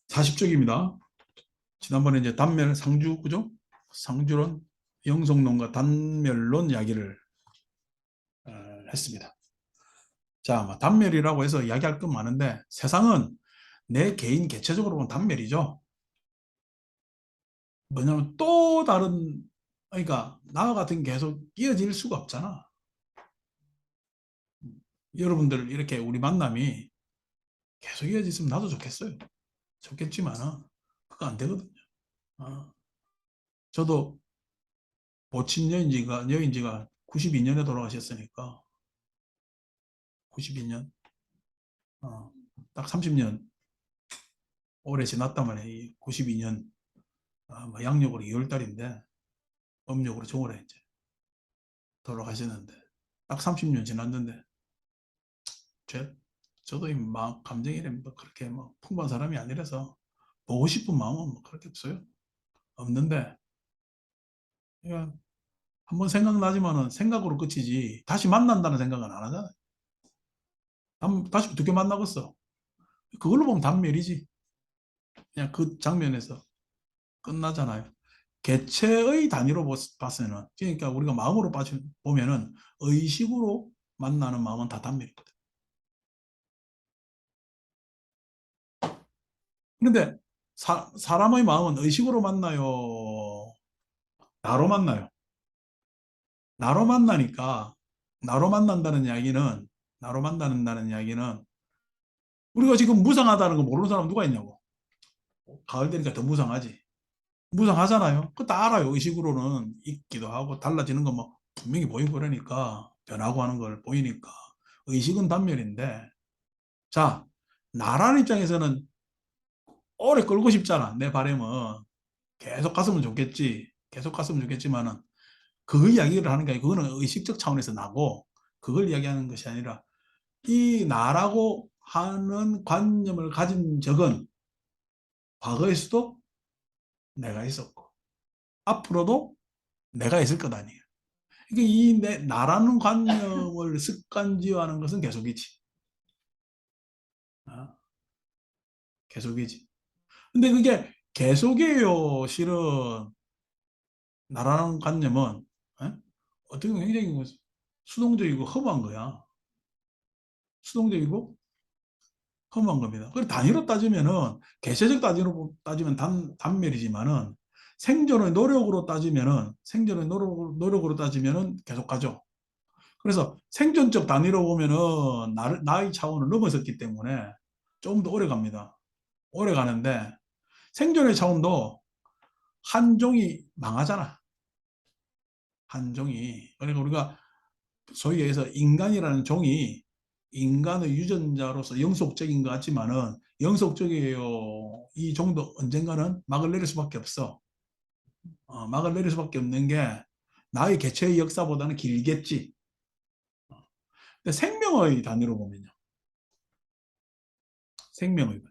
40쪽입니다. 지난번에 이제 단멸 상주, 그죠? 상주론, 영속론과 단멸론 이야기를 어, 했습니다. 자, 뭐 단멸이라고 해서 이야기할 건 많은데 세상은 내 개인 개체적으로 보면 단멸이죠. 뭐냐면 또 다른, 그러니까 나와 같은 계속 이어질 수가 없잖아. 여러분들 이렇게 우리 만남이 계속 이어졌으면 나도 좋겠어요. 좋겠지만은 그거 안 되거든요. 어. 저도 보친 여인지가 92년에 돌아가셨으니까 92년 딱 30년 오래 지났단 말이에요. 이 92년 뭐 양력으로 2월달인데 음력으로 정월에 이제 돌아가셨는데 딱 30년 지났는데 제, 저도 이 마음 감정이 뭐 그렇게 뭐 풍부한 사람이 아니라서 보고 싶은 마음은 뭐 그렇게 없어요. 없는데 그냥 한번 생각나지만은 생각으로 끝이지 다시 만난다는 생각은 안 하잖아요. 다시 어떻게 만나겠어? 그걸로 보면 단멸이지. 그냥 그 장면에서 끝나잖아요. 개체의 단위로 봤으면은, 그러니까 우리가 마음으로 보면은 의식으로 만나는 마음은 다 단멸이거든. 그런데 사람의 마음은 의식으로 만나요? 나로 만나요? 나로 만나니까, 나로 만난다는 이야기는, 나로 만난다는 이야기는 우리가 지금 무상하다는 거 모르는 사람 누가 있냐고. 가을 되니까 더 무상하지. 무상하잖아요. 그거 다 알아요. 의식으로는 있기도 하고 달라지는 거 뭐 분명히 보이고 그러니까 변하고 하는 걸 보이니까 의식은 단멸인데 자 나라는 입장에서는 오래 끌고 싶잖아. 내 바람은 계속 갔으면 좋겠지. 계속 갔으면 좋겠지만은 그 이야기를 하는 게 아니고 그거는 의식적 차원에서 나고 그걸 이야기하는 것이 아니라 이 나라고 하는 관념을 가진 적은 과거에서도 내가 있었고 앞으로도 내가 있을 것 아니에요. 그러니까 나라는 관념을 습관지어하는 것은 계속이지. 어? 계속이지. 근데 그게 계속이에요. 실은 나라는 관념은 어떻게 보면 굉장히 수동적이고 허무한 거야. 수동적이고 허무한 겁니다. 그리고 단위로 따지면은 개체적 단위로 따지면 단멸이지만은 생존의 노력으로 따지면은 생존의 노력으로 따지면은 계속 가죠. 그래서 생존적 단위로 보면은 나의 차원을 넘어섰기 때문에 조금 더 오래 갑니다. 오래 가는데 생존의 차원도 한 종이 망하잖아. 한 종이. 그러니까 우리가 소위 해서 인간이라는 종이 인간의 유전자로서 영속적인 것 같지만은 영속적이에요. 이 종도 언젠가는 막을 내릴 수밖에 없어. 막을 내릴 수밖에 없는 게 나의 개체의 역사보다는 길겠지. 근데 생명의 단위로 보면요. 생명의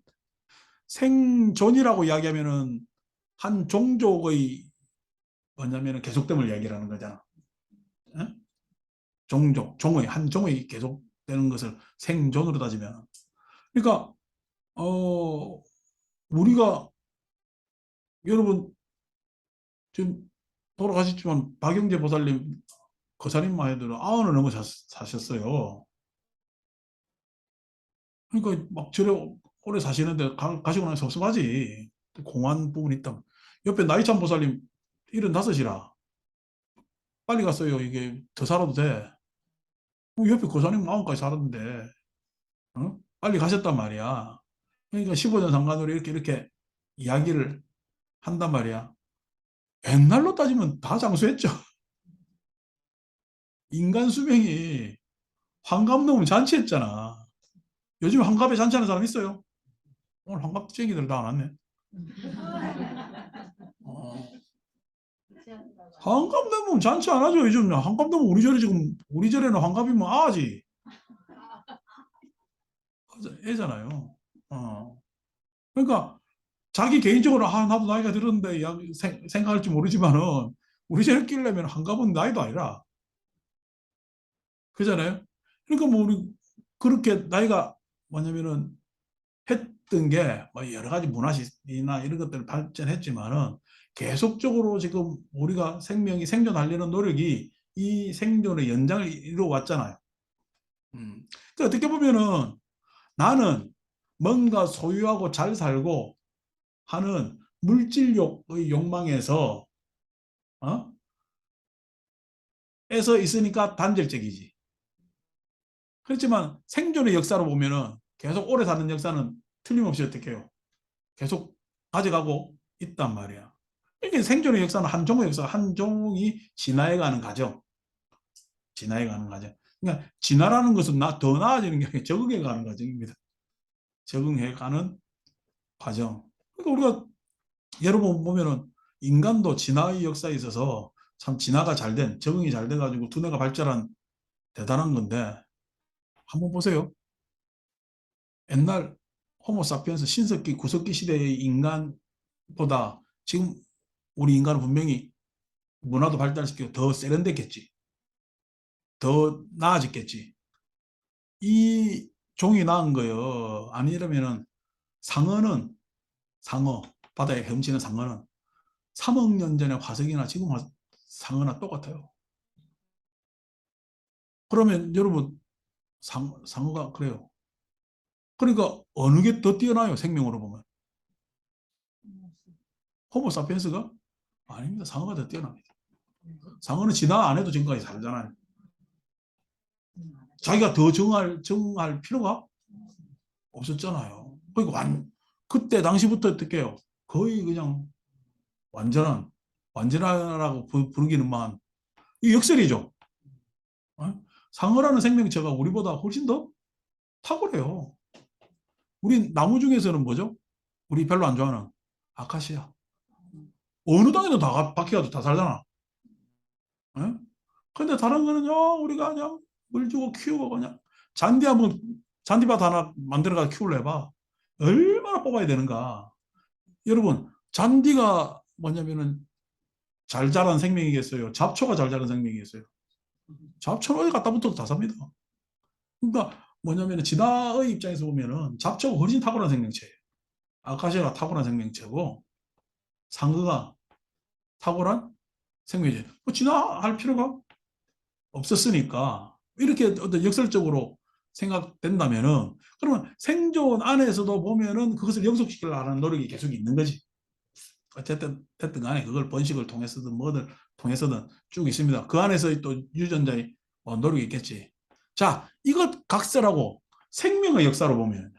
생존이라고 이야기하면은 한 종족의 뭐냐면은 계속됨을 이야기하는 거잖아. 에? 종의 한 종의 계속되는 것을 생존으로 따지면 그러니까 우리가 여러분 지금 돌아가셨지만 박영재 보살님 거사님만 해도 90을 넘어 사셨어요. 그러니까 막 저래 오래 사시는데 가시고 나서 섭섭하지. 공안 부분이 있다. 옆에 나이찬 보살님 75이라 빨리 갔어요. 이게 더 살아도 돼. 옆에 고사님 마음까지 살았는데 빨리 가셨단 말이야. 그러니까 15년 상관으로 이렇게 이야기를 한단 말이야. 옛날로 따지면 다 장수했죠. 인간 수명이 환갑 넘으면 잔치했잖아. 요즘 환갑에 잔치하는 사람 있어요? 오늘 환갑쟁이들 다 안 왔네. 어, 환갑 넘으면 잔치 안 하죠. 요즘 환갑 넘으면 우리 절에 지금 우리 절에는 환갑이면 아지 애잖아요. 그러니까 자기 개인적으로 나도 나이가 들었는데 생각할지 모르지만은 우리 쟤를 끼려면 한갑은 나이도 아니라 그잖아요. 그러니까 뭐 우리 그렇게 나이가 뭐냐면은 했던 게 뭐 여러 가지 문화시나 이런 것들 발전했지만은 계속적으로 지금 우리가 생명이 생존하려는 노력이 이 생존의 연장을 이루어 왔잖아요. 그러니까 어떻게 보면은 나는 뭔가 소유하고 잘 살고 하는 물질욕의 욕망에서 어? 에서 있으니까 단절적이지. 그렇지만 생존의 역사로 보면은 계속 오래 사는 역사는 틀림없이 어떻게 해요? 계속 가져가고 있단 말이야. 이게 생존의 역사는 한 종의 역사, 한 종이 진화해가는 과정. 진화해가는 과정. 그러니까 진화라는 것은 더 나아지는 게 아니라 적응해가는 과정입니다. 적응해가는 과정. 그러니까 우리가 여러분 보면은 인간도 진화의 역사에 있어서 참 진화가 잘 된, 적응이 잘 돼가지고 두뇌가 발달한 대단한 건데 한번 보세요. 옛날 호모사피엔스 신석기, 구석기 시대의 인간보다 지금 우리 인간은 분명히 문화도 발달시키고 더 세련됐겠지. 더 나아졌겠지. 이 종이 나은 거요. 아니라면은 상어는 상어, 바다에 헤엄치는 상어는 3억 년 전에 화석이나 지금 상어나 똑같아요. 그러면 여러분 상어가 그래요. 그러니까 어느 게 더 뛰어나요? 생명으로 보면. 호모사피엔스가? 아닙니다. 상어가 더 뛰어납니다. 상어는 진화 안 해도 지금까지 살잖아요. 자기가 더 정할 필요가 없었잖아요. 그러니까 그때 당시부터 어떻게 해요? 거의 그냥 완전한, 완전하라고 부르기는 만, 이 역설이죠. 어? 상어라는 생명체가 우리보다 훨씬 더 탁월해요. 우리 나무 중에서는 뭐죠? 우리 별로 안 좋아하는 아카시아. 어느 땅에도 다 바퀴가 다 살잖아. 예? 근데 다른 거는요, 우리가 그냥 물 주고 키우고 그냥 잔디밭 하나 만들어가 키우려 해봐. 얼마나 뽑아야 되는가. 여러분, 잔디가 뭐냐면은 잘 자란 생명이겠어요? 잡초가 잘 자란 생명이겠어요? 잡초는 어디 갖다 붙어도 다 삽니다. 그러니까 뭐냐면 진화의 입장에서 보면은 잡초가 훨씬 탁월한 생명체예요. 아카시아가 탁월한 생명체고 상어가 탁월한 생명체. 뭐 진화할 필요가 없었으니까 이렇게 어떤 역설적으로 생각된다면은 그러면 생존 안에서도 보면은 그것을 영속시키려는 노력이 계속 있는 거지. 어쨌든 됐든 간에 그걸 번식을 통해서든 뭐든 통해서든 쭉 있습니다. 그 안에서 또 유전자의 뭐 노력이 있겠지. 자, 이것 각설하고 생명의 역사로 보면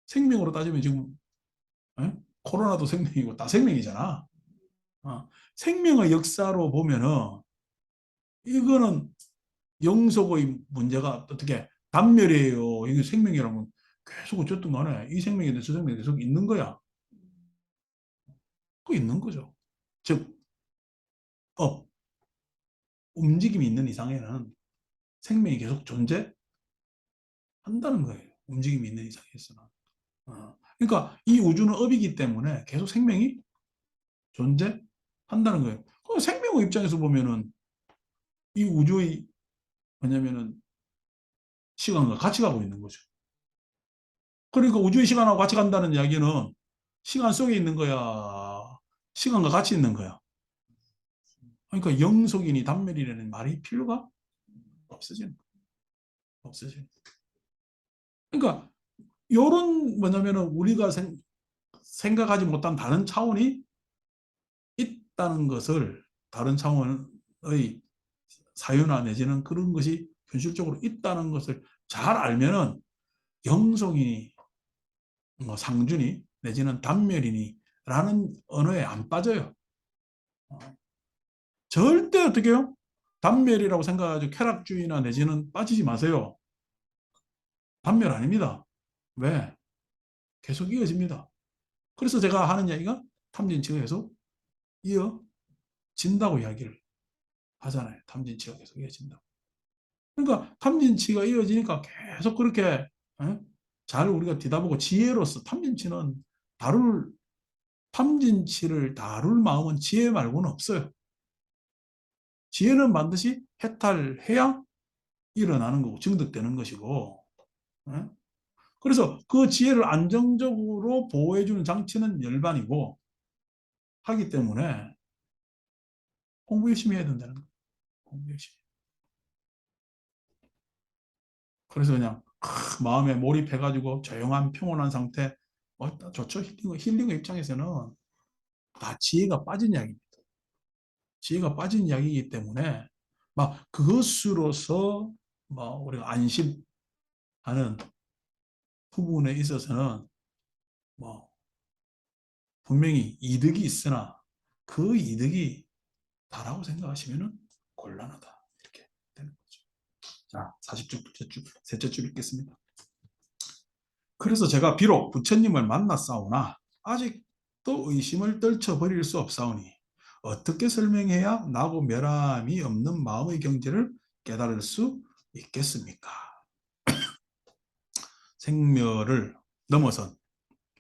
생명으로 따지면 지금 에? 코로나도 생명이고 다 생명이잖아. 생명의 역사로 보면은 이거는 영속의 문제가 어떻게 단멸이에요. 이게 생명이라면 계속 어쨌든 간에 이 생명이 저 생명이 계속 있는 거야. 그 있는 거죠. 즉, 업, 움직임이 있는 이상에는 생명이 계속 존재한다는 거예요. 움직임이 있는 이상에서는. 그러니까 이 우주는 업이기 때문에 계속 생명이 존재한다는 거예요. 그 생명의 입장에서 보면은 이 우주의 뭐냐면은 시간과 같이 가고 있는 거죠. 그러니까 우주의 시간하고 같이 간다는 이야기는 시간 속에 있는 거야. 시간과 같이 있는 거야. 그러니까 영속이니 단멸이라는 말이 필요가 없어지는 거야. 없어지는 거야. 그러니까 요런 뭐냐면은 우리가 생각하지 못한 다른 차원이 있다는 것을 다른 차원의 사유나 내지는 그런 것이 현실적으로 있다는 것을 잘 알면은 영속이니 뭐 상준이 내지는 단멸이니 라는 언어에 안 빠져요. 어, 절대 어떻게 해요? 단멸이라고 생각하고 쾌락주의나 내지는 빠지지 마세요. 단멸 아닙니다. 왜? 계속 이어집니다. 그래서 제가 하는 이야기가 탐진치가 계속 이어진다고 이야기를 하잖아요. 탐진치가 계속 이어진다. 그러니까 탐진치가 이어지니까 계속 그렇게 잘 우리가 뒤다보고 지혜로서 다룰 탐진치를 다룰 마음은 지혜 말고는 없어요. 지혜는 반드시 해탈해야 일어나는 거고 증득되는 것이고 그래서 그 지혜를 안정적으로 보호해주는 장치는 열반이고 하기 때문에 공부 열심히 해야 된다는 거예요. 공부 열심히. 그래서 그냥 마음에 몰입해가지고 조용한 평온한 상태 좋죠. 힐링 입장에서는 다 지혜가 빠진 이야기입니다. 지혜가 빠진 이야기이기 때문에 막 그것으로서 뭐 우리가 안심하는 부분에 있어서는 뭐 분명히 이득이 있으나 그 이득이 다라고 생각하시면 곤란하다. 이렇게 되는 거죠. 자, 40줄, 둘째 줄, 셋째 줄 읽겠습니다. 그래서 제가 비록 부처님을 만났사오나 아직도 의심을 떨쳐버릴 수 없사오니 어떻게 설명해야 나고 멸함이 없는 마음의 경지를 깨달을 수 있겠습니까? 생멸을 넘어선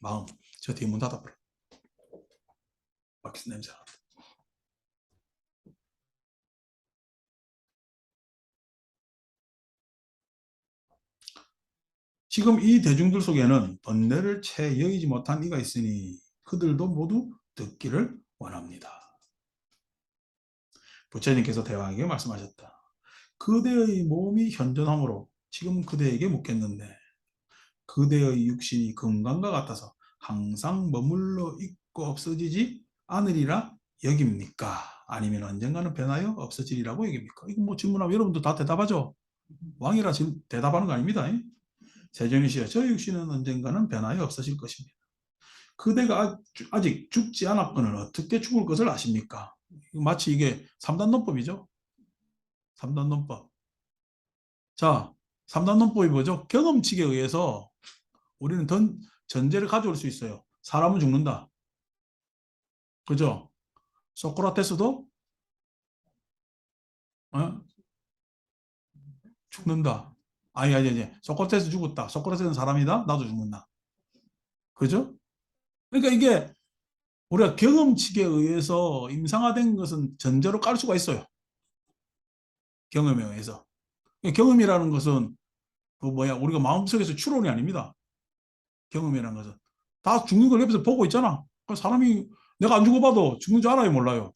마음. 저 뒤에 문 닫아버려. 막히는 냄새. 지금 이 대중들 속에는 번뇌를 채 여의지 못한 이가 있으니 그들도 모두 듣기를 원합니다. 부처님께서 대왕에게 말씀하셨다. 그대의 몸이 현존함으로 지금 그대에게 묻겠는데 그대의 육신이 금강과 같아서 항상 머물러 있고 없어지지 않으리라 여깁니까? 아니면 언젠가는 변하여 없어지리라고 여깁니까? 이거 뭐 질문하면 여러분도 다 대답하죠? 왕이라 지금 대답하는 거 아닙니다. 세존이시여, 저 육신은 언젠가는 변하여 없어질 것입니다. 그대가 아직 죽지 않았거늘 어떻게 죽을 것을 아십니까? 마치 이게 3단 논법이죠. 3단 논법. 자, 3단 논법이 뭐죠? 경험칙에 의해서 우리는 전제를 가져올 수 있어요. 사람은 죽는다. 그죠? 소크라테스도 어? 죽는다. 아니. 소크라테스 죽었다. 소크라테스는 사람이다. 나도 죽는다. 그죠? 그러니까 이게 우리가 경험칙에 의해서 임상화된 것은 전제로 깔 수가 있어요. 경험에 의해서. 경험이라는 것은 그 뭐야 우리가 마음속에서 추론이 아닙니다. 경험이라는 것은 다 죽는 걸 옆에서 보고 있잖아. 그 사람이 내가 안 죽어봐도 죽는 줄 알아요, 몰라요?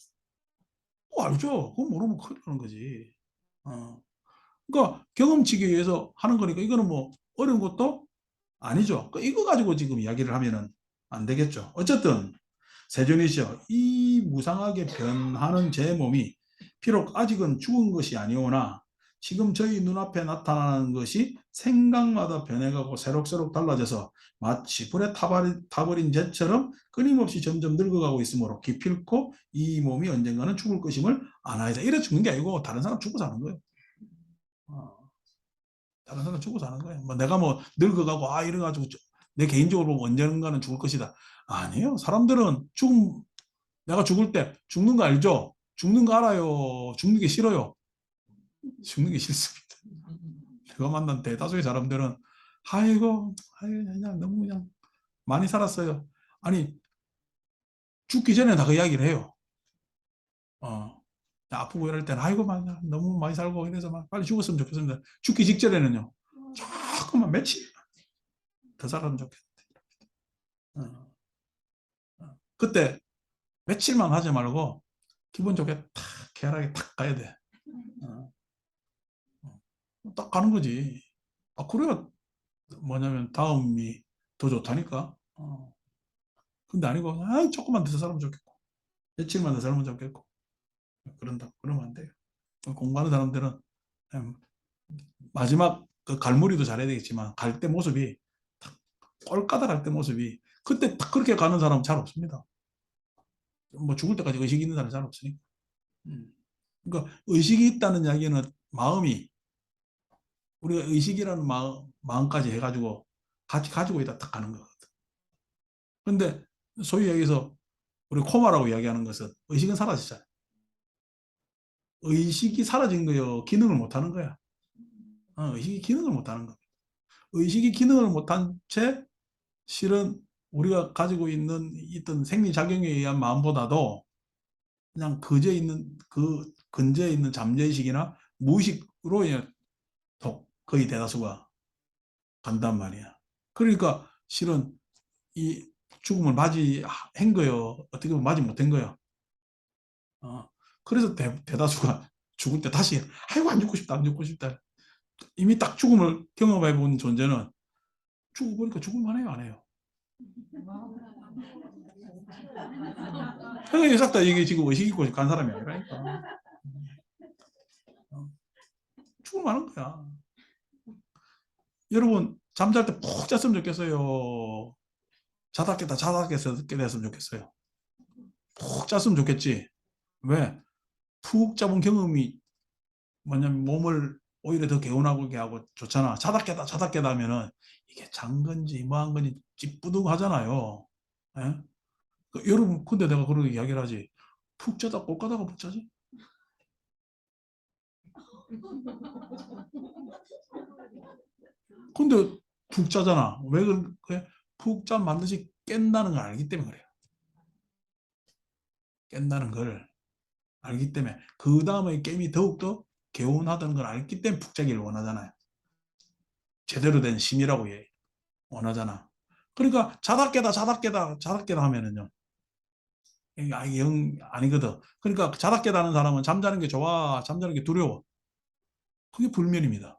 알죠. 그거 모르면 큰일 나는 거지. 어. 그러니까 경험치기 위해서 하는 거니까 이거는 뭐 어려운 것도 아니죠. 그러니까 이거 가지고 지금 이야기를 하면은 안 되겠죠. 어쨌든 세존이시여, 이 무상하게 변하는 제 몸이 비록 아직은 죽은 것이 아니오나 지금 저희 눈앞에 나타나는 것이 생각마다 변해가고 새록새록 달라져서 마치 불에 타버린 재처럼 끊임없이 점점 늙어가고 있으므로 기필코 이 몸이 언젠가는 죽을 것임을 아나이다. 이래 죽는 게 아니고 다른 사람 죽고 사는 거예요. 다른 사람 죽고 사는 거예요. 뭐 내가 뭐 늙어가고 이래가지고 내 개인적으로 언젠가는 죽을 것이다. 아니에요. 사람들은 내가 죽을 때 죽는 거 알죠? 죽는 거 알아요. 죽는 게 싫어요. 죽는 게 싫습니다. 내가 만난 대다수의 사람들은 아이고, 그냥 너무 그냥 많이 살았어요. 아니, 죽기 전에 다 그 이야기를 해요. 아프고 이럴 때는 아이고, 너무 많이 살고 이래서 막 빨리 죽었으면 좋겠습니다. 죽기 직전에는요. 조금만 며칠 더 살았으면 좋겠다. 그때 며칠만 하지 말고 기분 좋게 탁 쾌활하게 탁 가야 돼. 어, 딱 가는 거지. 그래야 뭐냐면 다음이 더 좋다니까. 근데 아니고 조금만 더 살면 좋겠고 며칠만 더 살면 좋겠고 그러면 안 돼요. 공부하는 사람들은 마지막 그 갈무리도 잘해야 되겠지만 갈 때 모습이 꼴까다 갈 때 모습이 그때 딱 그렇게 가는 사람은 잘 없습니다. 뭐 죽을 때까지 의식이 있는 사람이 잘 없으니까. 그러니까 의식이 있다는 이야기는 마음이 우리가 의식이라는 마음까지 해가지고 같이 가지고 있다 딱 가는 거거든. 근데 소위 얘기해서 우리 코마라고 이야기하는 것은 의식은 사라지잖아요. 의식이 사라진 거요. 기능을 못하는 거야. 의식이 기능을 못하는 거. 의식이 기능을 못한 채 실은 우리가 가지고 있던 생리작용에 의한 마음보다도 그냥 근저에 있는 잠재의식이나 무의식으로 거의 대다수가 간단 말이야. 그러니까 실은 이 죽음을 맞이한 거요. 어떻게 보면 맞이 못한 거야. 그래서 대다수가 죽을 때 다시 아이고 안 죽고 싶다 안 죽고 싶다. 이미 딱 죽음을 경험해 본 존재는 죽어보니까 죽을만 해요 안 해요. 그러니까 싹다 이게 지금 의식 있고 간 사람이 아니라니까. 어, 죽을만 한 거야. 여러분 잠잘 때 푹 잤으면 좋겠어요. 자다 깼다 자다 깨게 됐으면 좋겠어요. 푹 잤으면 좋겠지. 왜? 푹 잡은 경험이 뭐냐면 몸을 오히려 더 개운하게 하고 좋잖아. 자다 깨다 하면은 이게 잔 건지 뭐 한 건지 찌뿌둥하잖아요. 예? 여러분 근데 내가 그렇게 이야기를 하지. 푹 자다 꼴 가다가 못 자지? 근데 푹 자잖아. 왜 그래? 푹 잠 반드시 깬다는 걸 알기 때문에 그래요. 깬다는 걸 알기 때문에 그 다음에 게임이 더욱더 개운하다는 걸 알기 때문에 푹 자기를 원하잖아요. 제대로 된 심이라고 원하잖아. 그러니까 자다 깨다 하면은요. 이게 영 아니거든. 그러니까 자다 깨다는 사람은 잠자는 게 좋아, 잠자는 게 두려워. 그게 불면입니다.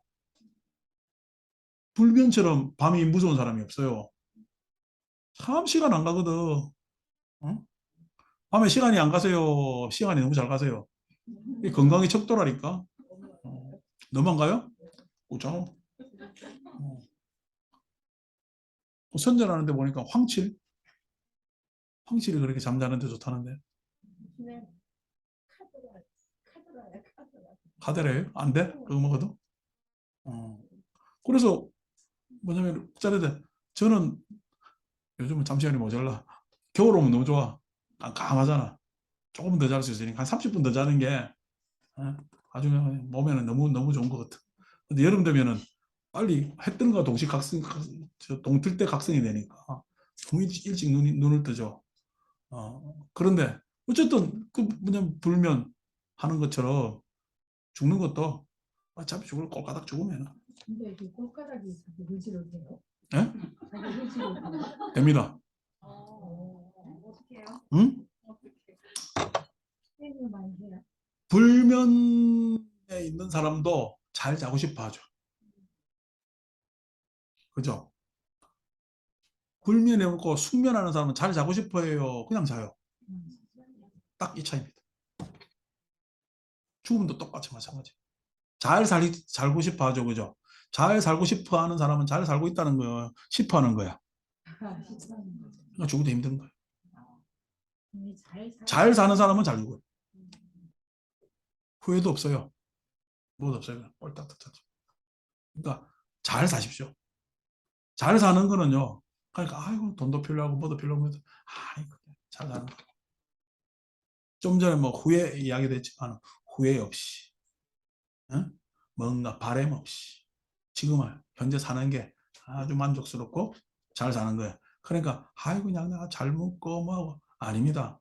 불면처럼 밤이 무서운 사람이 없어요. 참 시간 안 가거든. 어? 밤에 시간이 안 가세요. 시간이 너무 잘 가세요. 건강이 척도라니까. 어. 너만 가요? 오잖아. 어. 선전하는데 보니까 황칠이 그렇게 잠자는데 좋다는데. 네. 카드라요. 카데레요? 안 돼? 그거 먹어도? 어. 그래서 뭐냐면 짜리대 저는 요즘은 잠시간이 모자라. 겨울 오면 너무 좋아. 깜깜하잖아. 조금 더 잘 수 있으니까 한 30분 더 자는 게 어? 아주 몸에는 너무 너무 좋은 것 같아. 근데 여름 되면은 빨리 해 뜨는 거 동시 동틀 때 각성이 되니까 너무 일찍 눈을 뜨죠. 그런데 어쨌든 그 뭐냐면 불면 하는 것처럼 죽는 것도 어차피 죽을 꼴까닥 죽으면 근데 그 꽃가락이 자기 의지로 돼요? 예? 자기 의지로 돼요? 됩니다. 어떻게 해요? 응? 어떻게? 게임을 많이 해요? 불면에 있는 사람도 잘 자고 싶어 하죠. 그죠? 불면에 있고 숙면하는 사람은 잘 자고 싶어 해요. 그냥 자요. 음. 딱 이 차이입니다. 죽음도 똑같이 마찬가지. 살고 싶어 하죠. 그죠? 잘 살고 싶어 하는 사람은 잘 살고 있다는 거예요. 싶어 하는 거야. 식사하는 거죠. 그러니까 죽어도 힘든 거야. 이미 잘 살. 잘 사는 사람은 잘 죽어요. 후회도 없어요. 뭐도 없어요. 꼴딱 득하죠. 그러니까 잘 사십시오. 잘 사는 거는요. 그러니까 아이고 돈도 필요하고 뭐도 필요하고 아이고 잘 사는 거. 좀 전에 뭐 후회 이야기도 했지만 후회 없이 응? 뭔가 바램 없이 지금을 현재 사는 게 아주 만족스럽고 잘 사는 거예요. 그러니까 아이고 그냥 내가 잘 먹고 뭐 하고 아닙니다.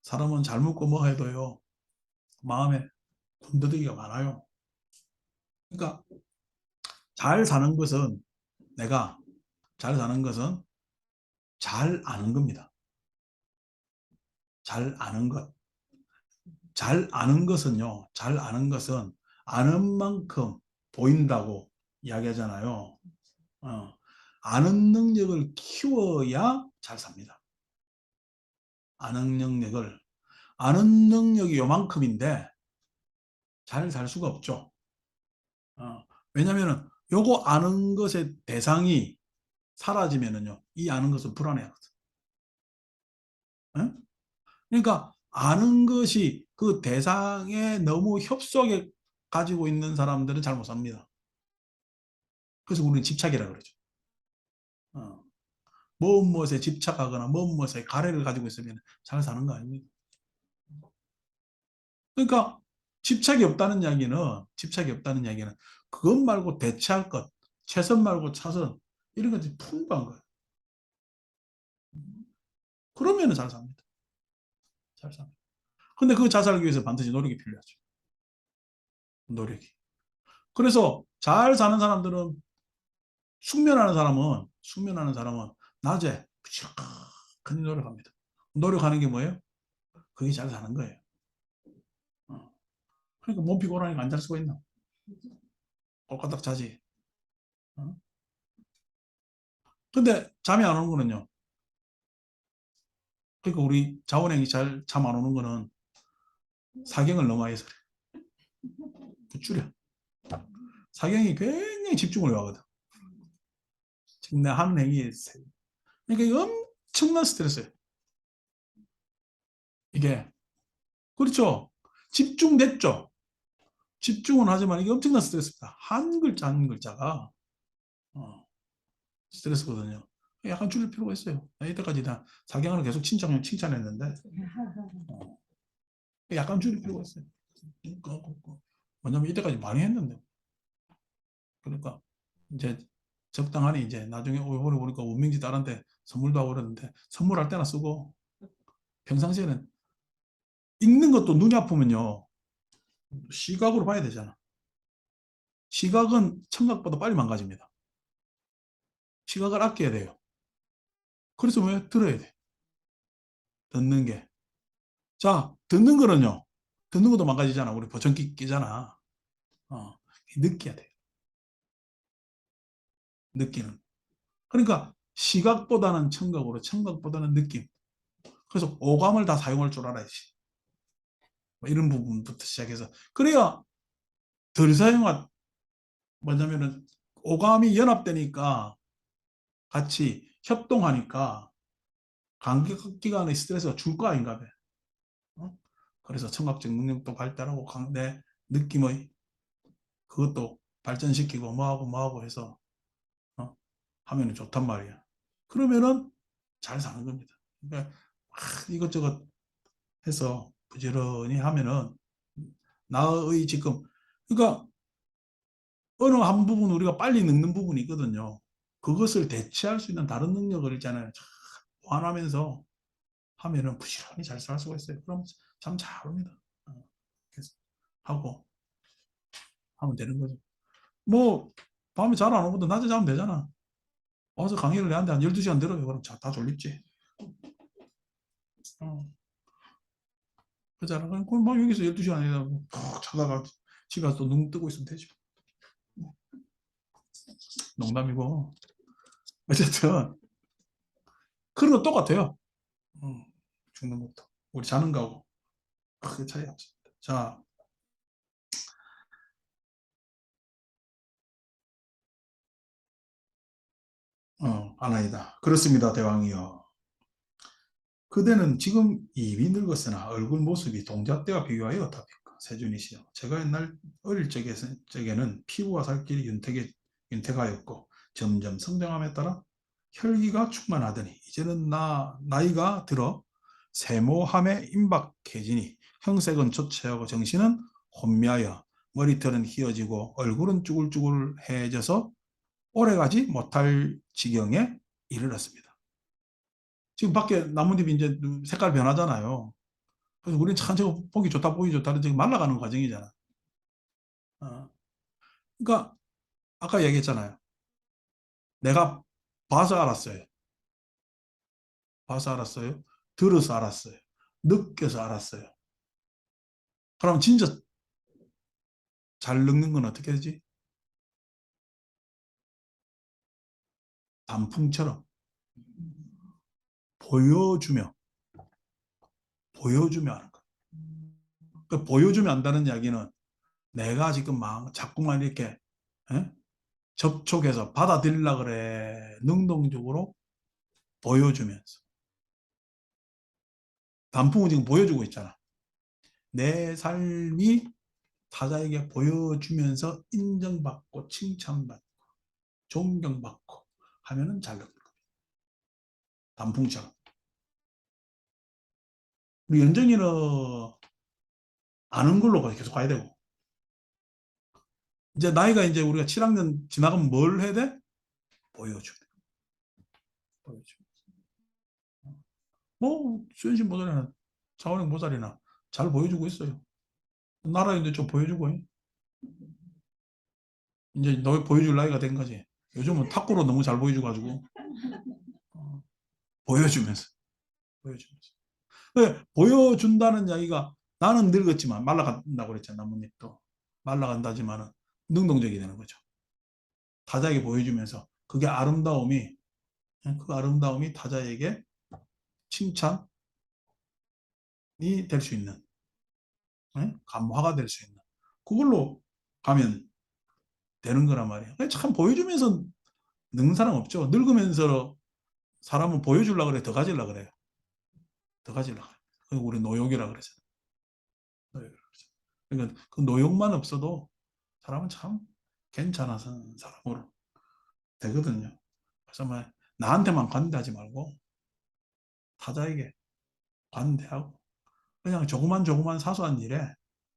사람은 잘 먹고 뭐 해도요. 마음에 군더더기가 많아요. 그러니까 잘 사는 것은 내가 잘 사는 것은 잘 아는 겁니다. 잘 아는 것. 잘 아는 것은요. 잘 아는 것은 아는 만큼 보인다고 이야기하잖아요. 어, 아는 능력을 키워야 잘 삽니다. 아는 능력을. 아는 능력이 요만큼인데 잘 살 수가 없죠. 왜냐면은 요거 아는 것의 대상이 사라지면은요. 이 아는 것은 불안해하거든. 응? 그러니까 아는 것이 그 대상에 너무 협소하게 가지고 있는 사람들은 잘 못 삽니다. 그래서 우리는 집착이라 그러죠. 어. 무엇에 집착하거나 무엇에 가래를 가지고 있으면 잘 사는 거 아닙니까? 그러니까 집착이 없다는 이야기는 그것 말고 대체할 것, 최선 말고 차선 이런 것들이 풍부한 거예요. 그러면은 잘 삽니다. 잘 삽니다. 근데 그 잘 살기 위해서 반드시 노력이 필요하죠. 노력이. 그래서 잘 사는 사람들은 숙면하는 사람은 낮에 부지런히 노력합니다. 노력하는 게 뭐예요? 그게 잘 사는 거예요. 그러니까 몸 피곤하니까 안 잘 수가 있나? 꼴까딱 자지. 어? 근데 잠이 안 오는 거는요. 그러니까 우리 자원행이 잘 잠 안 오는 거는 사경을 너무 많이 해서 그래. 줄여. 사경이 굉장히 집중을 요하거든. 지금 내 하는 행위에 그러니까 이게 엄청난 스트레스예요. 이게 그렇죠. 집중됐죠. 집중은 하지만 이게 엄청난 스트레스입니다. 한 글자 한 글자가 스트레스거든요. 약간 줄일 필요가 있어요. 이때까지 다 사경을 계속 칭찬했는데 약간 줄일 필요가 있어요. 왜냐면 이때까지 많이 했는데. 그러니까 이제 적당하니 이제 나중에 올해 보니까 운명지 딸한테 선물도 하고 그러는데 선물할 때나 쓰고 평상시에는 읽는 것도 눈이 아프면요. 시각으로 봐야 되잖아. 시각은 청각보다 빨리 망가집니다. 시각을 아껴야 돼요. 그래서 왜 들어야 돼? 듣는 게. 자, 듣는 거는요. 듣는 것도 망가지잖아. 우리 보청기 끼잖아. 어, 느껴야 돼. 느끼는. 그러니까 시각보다는 청각으로, 청각보다는 느낌. 그래서 오감을 다 사용할 줄 알아야지. 뭐 이런 부분부터 시작해서. 그래야 덜 사용한, 뭐냐면은 오감이 연합되니까 같이 협동하니까 감기기관의 스트레스가 줄 거 아닌가 봐. 어? 그래서 청각적 능력도 발달하고 내 느낌의 그것도 발전시키고 뭐하고 해서 하면은 좋단 말이야. 그러면은 잘 사는 겁니다. 그러니까 이것저것 해서 부지런히 하면은 나의 지금 그러니까 어느 한 부분 우리가 빨리 늙는 부분이 있거든요. 그것을 대체할 수 있는 다른 능력을 있잖아요. 보완하면서 하면은 부지런히 잘 살 수가 있어요. 그럼 참 잘 옵니다. 그래서 하고 하면 되는 거죠. 뭐 밤에 잘 안 오거든 낮에 자면 되잖아. 와서 강의를 내한테 한 12시간 들어요. 그럼 다 졸립지. 어. 그잖아. 그럼 막 여기서 12시간 이다 푹 자다가 집에 가서 또눈 뜨고 있으면 되죠. 농담이고. 어쨌든 그런 거 똑같아요. 죽는 것도. 우리 자는 거하고 크게 차이 없습니다. 자, 아나이다. 그렇습니다, 대왕이요. 그대는 지금 이미 늙었으나 얼굴 모습이 동자 때와 비교하여 어떻습니까? 세준이시여. 제가 옛날 어릴 적에는 피부와 살길이 윤택하였고 점점 성장함에 따라 혈기가 충만하더니 이제는 나이가 들어 세모함에 임박해지니 형색은 초췌하고 정신은 혼미하여 머리털은 휘어지고 얼굴은 쭈글쭈글해져서 오래가지 못할 지경에 이르렀습니다. 지금 밖에 나뭇잎이 이제 색깔 변하잖아요. 그래서 우리는 참 저거 보기 좋다. 지금 말라가는 과정이잖아. 어. 그러니까 아까 얘기했잖아요. 내가 봐서 알았어요. 봐서 알았어요. 들어서 알았어요. 느껴서 알았어요. 그럼 진짜 잘 늙는 건 어떻게 되지? 단풍처럼 보여주며 보여주며 하는 거예요. 그 보여주며 한다는 이야기는 내가 지금 막 자꾸만 이렇게 에? 접촉해서 받아들이려 그래. 능동적으로 보여주면서. 단풍은 지금 보여주고 있잖아. 내 삶이 타자에게 보여주면서 인정받고 칭찬받고 존경받고 하면은 잘 됩니다. 단풍처럼. 우리 연정이는 아는 걸로 계속 가야 되고 이제 나이가 이제 우리가 7학년 지나가면 뭘 해야 돼? 보여줘. 보여줘. 뭐 수현씨 모자리나 차원행 모자리나 잘 보여주고 있어요. 나라 이제 좀 보여주고 이제 너 보여줄 나이가 된 거지. 요즘은 탁구로 너무 잘 보여줘가지고 어, 보여주면서 보여주면서. 보여준다는 이야기가 나는 늙었지만 말라간다고 그랬잖아. 나뭇잎도 말라간다지만은 능동적이 되는 거죠. 타자에게 보여주면서 그 아름다움이 타자에게 칭찬이 될 수 있는, 감화가 될 수 있는 그걸로 가면 되는 거란 말이에요. 참 보여주면서 늙는 사람 없죠. 늙으면서 사람은 보여주려고 그래. 더 가지려고 그래요. 더 가지려고 그래요. 그리고 우리 노욕이라 그러잖아요. 노욕이라 그러죠. 그러니까 그 노욕만 없어도 사람은 참 괜찮아서 사람으로 되거든요. 그래서 뭐 나한테만 관대하지 말고 타자에게 관대하고 그냥 조그만 조그만 사소한 일에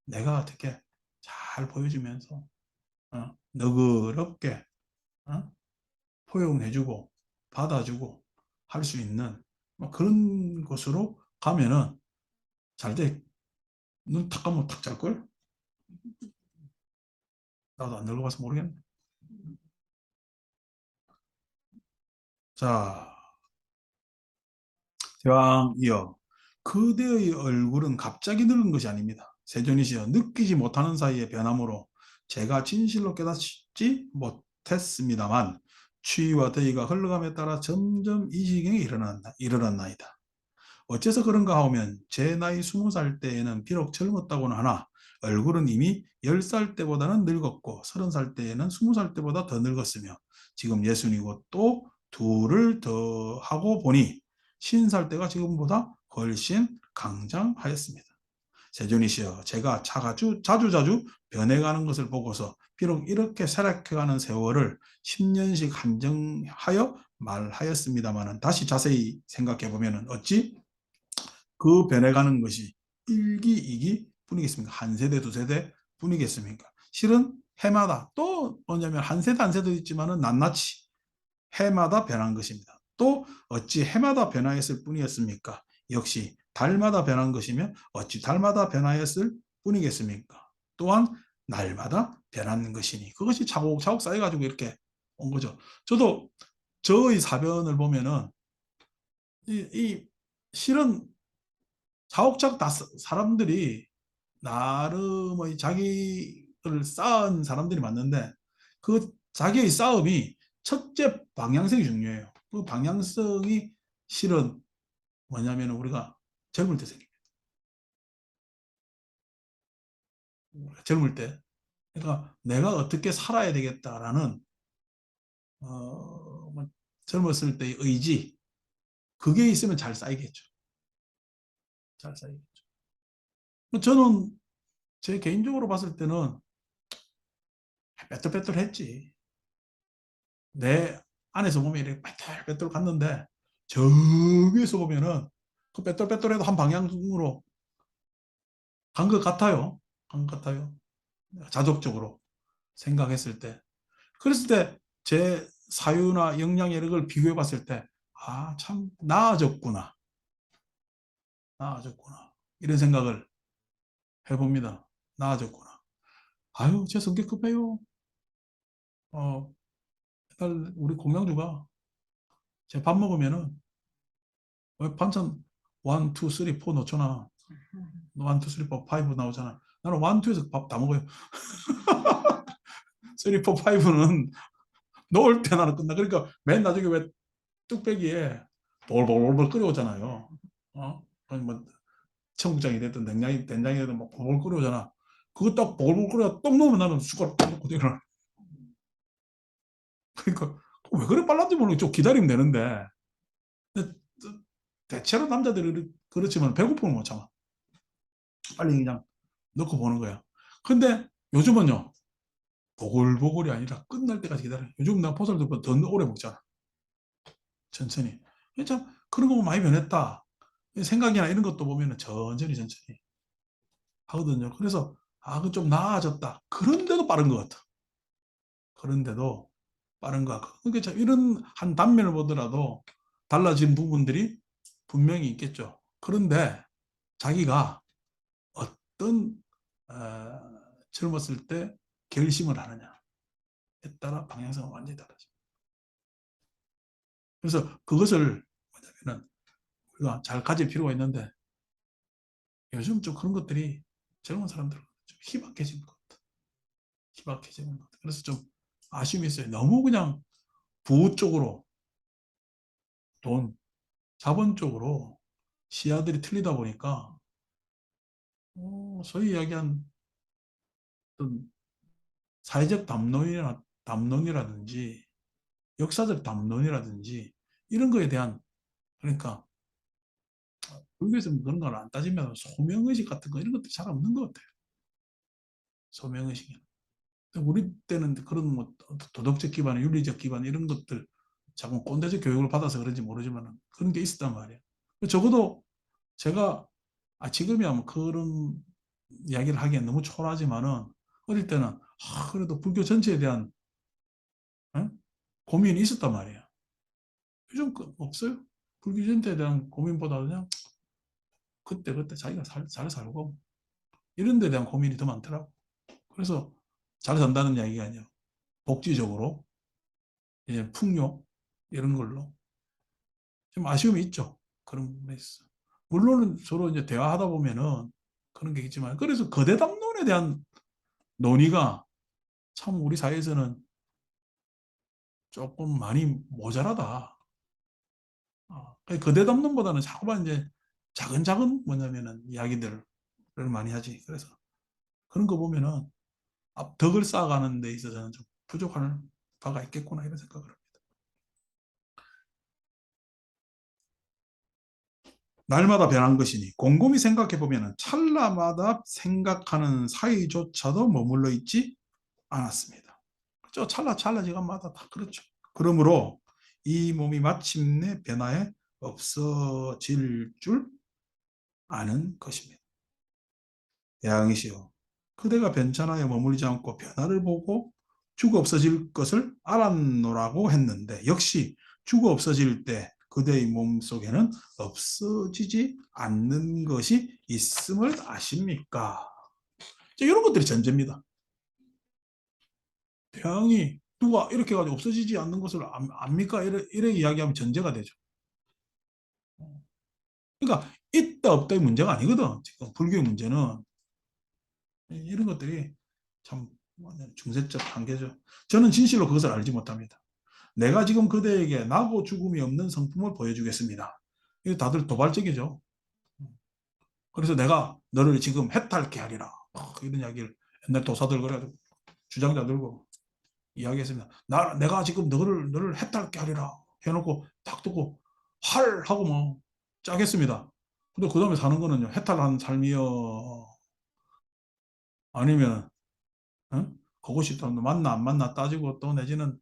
내가 어떻게 잘 보여주면서 너그럽게 포용해주고 받아주고 할 수 있는 뭐 그런 곳으로 가면은 잘 돼. 눈 탁 감으면 탁 잘걸? 나도 안 늙어봐서 모르겠네. 자, 대왕 이어 그대의 얼굴은 갑자기 늙은 것이 아닙니다. 세존이시여 느끼지 못하는 사이에 변함으로 제가 진실로 깨닫지 못했습니다만 추위와 더위가 흘러감에 따라 점점 이 지경에 이르렀나이다. 어째서 그런가 하면 제 나이 20살 때에는 비록 젊었다고는 하나 얼굴은 이미 10살 때보다는 늙었고 30살 때에는 20살 때보다 더 늙었으며 지금 예순이고 또 둘을 더 하고 보니 50살 때가 지금보다 훨씬 강장하였습니다. 세존이시여 제가 자주 변해가는 것을 보고서 비록 이렇게 쇠락해가는 세월을 10년씩 한정하여 말하였습니다마는 다시 자세히 생각해 보면 어찌 그 변해가는 것이 1기, 2기 뿐이겠습니까? 한 세대, 두 세대 뿐이겠습니까? 실은 해마다 또 뭐냐면 한 세대 한 세대 있지만은 낱낱이 해마다 변한 것입니다. 또 어찌 해마다 변화했을 뿐이었습니까? 역시 달마다 변한 것이면 어찌 달마다 변화했을 뿐이겠습니까? 또한 날마다 변하는 것이니 그것이 차곡차곡 쌓여가지고 이렇게 온 거죠. 저도 저의 사변을 보면은 이 실은 차곡차곡 다 사람들이 나름의 자기를 쌓은 사람들이 맞는데 그 자기의 싸움이 첫째 방향성이 중요해요. 그 방향성이 실은 뭐냐면 우리가 젊을 때 생깁니다. 젊을 때. 그러니까 내가 어떻게 살아야 되겠다라는 뭐 젊었을 때의 의지 그게 있으면 잘 쌓이겠죠. 잘 쌓이겠죠. 저는 제 개인적으로 봤을 때는 빼뚤빼뚤했지. 내 안에서 보면 이렇게 빼뚤빼뚤 갔는데 저 위에서 보면은 그 빼뚤빼뚤해도 한 방향으로 간 것 같아요. 간 것 같아요. 자족적으로 생각했을 때. 그랬을 때 제 사유나 영향력을 비교해 봤을 때, 아, 참, 나아졌구나. 나아졌구나. 이런 생각을 해봅니다. 나아졌구나. 아유, 제 성격 급해요. 어, 맨날 우리 공양주가 제 밥 먹으면은 왜 반찬 1, 2, 3, 4 넣잖아. 1, 2, 3, 4, 5 나오잖아. 나는 1, 2에서 밥 다 먹어요. 3, 4, 5는 넣을 때 나는 끝나. 그러니까 맨 나중에 왜 뚝배기에 볼볼볼 끓여오잖아요. 아니 뭐 청국장이 됐든 된장이 됐든 막 볼볼 끓여오잖아. 그거 딱 볼볼 끓여 떡 넣으면 나는 숟가락 딱 넣고 일어나. 그러니까 왜 그래 빨랐지 모르겠어. 좀 기다리면 되는데. 근데 대체로 남자들이 그렇지만 배고프면 못 참아. 빨리 그냥 넣고 보는 거야. 근데 요즘은요. 보글보글이 아니라 끝날 때까지 기다려. 요즘 나 보살도 더 오래 먹잖아. 천천히. 참 그런 거 많이 변했다. 생각이나 이런 것도 보면은 천천히 하거든요. 그래서 아, 그 좀 나아졌다. 그런데도 빠른 것 같아. 그런데도 빠른 것 같고. 그러니까 참 이런 한 단면을 보더라도 달라진 부분들이 분명히 있겠죠. 그런데 자기가 어떤 젊었을 때 결심을 하느냐에 따라 방향성은 완전히 다르죠. 그래서 그것을 뭐냐면은 우리가 잘 가질 필요가 있는데 요즘 좀 그런 것들이 젊은 사람들은 좀 희박해진 것 같아. 희박해지는 것 같아. 그래서 좀 아쉬움이 있어요. 너무 그냥 부호 쪽으로 돈, 자본 쪽으로 시야들이 틀리다 보니까 소위 이야기한 어떤 사회적 담론이라든지 역사적 담론이라든지 이런 거에 대한 그러니까 불교에서는 그런 걸 안 따지면 소명의식 같은 거 이런 것도 잘 없는 것 같아요. 소명의식이. 우리 때는 그런 뭐 도덕적 기반, 윤리적 기반 이런 것들 자꾸 꼰대적 교육을 받아서 그런지 모르지만 그런 게 있었단 말이에요. 적어도 제가 지금이야 뭐 그런 이야기를 하기엔 너무 초라하지만은 어릴 때는 그래도 불교 전체에 대한 어? 고민이 있었단 말이에요. 요즘 없어요. 불교 전체에 대한 고민보다 그냥 그때 자기가 잘 살고 이런 데 대한 고민이 더 많더라고. 그래서 잘 산다는 이야기가 아니라 복지적으로 이제 풍요 이런 걸로 좀 아쉬움이 있죠. 그런 부분에 있어. 물론 서로 이제 대화하다 보면은 그런 게 있지만 그래서 거대 담론에 대한 논의가 참 우리 사회에서는 조금 많이 모자라다. 거대 담론보다는 자꾸만 이제 작은 뭐냐면은 이야기들을 많이 하지. 그래서 그런 거 보면은 덕을 쌓아가는 데 있어서는 좀 부족한 바가 있겠구나 이런 생각을 합니다. 날마다 변한 것이니 곰곰이 생각해 보면 찰나마다 생각하는 사이조차도 머물러 있지 않았습니다. 그렇죠? 찰나 시간마다 다 그렇죠. 그러므로 이 몸이 마침내 변화에 없어질 줄 아는 것입니다. 대항이시여, 그대가 변천하에 머물지 않고 변화를 보고 죽어 없어질 것을 알았노라고 했는데 역시 죽어 없어질 때 그대의 몸 속에는 없어지지 않는 것이 있음을 아십니까? 이런 것들이 전제입니다. 태양이 누가 이렇게 가지고 없어지지 않는 것을 압니까? 이래 이야기하면 전제가 되죠. 그러니까 있다 없다의 문제가 아니거든. 지금 불교의 문제는 이런 것들이 참 중세적 한계죠. 저는 진실로 그것을 알지 못합니다. 내가 지금 그대에게 나고 죽음이 없는 성품을 보여주겠습니다. 이거 다들 도발적이죠. 그래서 내가 너를 지금 해탈케 하리라. 이런 이야기를 옛날 도사들 그래가지고 주장자 들고 이야기했습니다. 내가 지금 너를 해탈케 하리라. 해놓고 탁 두고 활 하고 뭐 짜겠습니다. 근데 그 다음에 사는 거는요. 해탈한 삶이요. 아니면 어? 그것이 또 맞나 안 맞나 따지고 또 내지는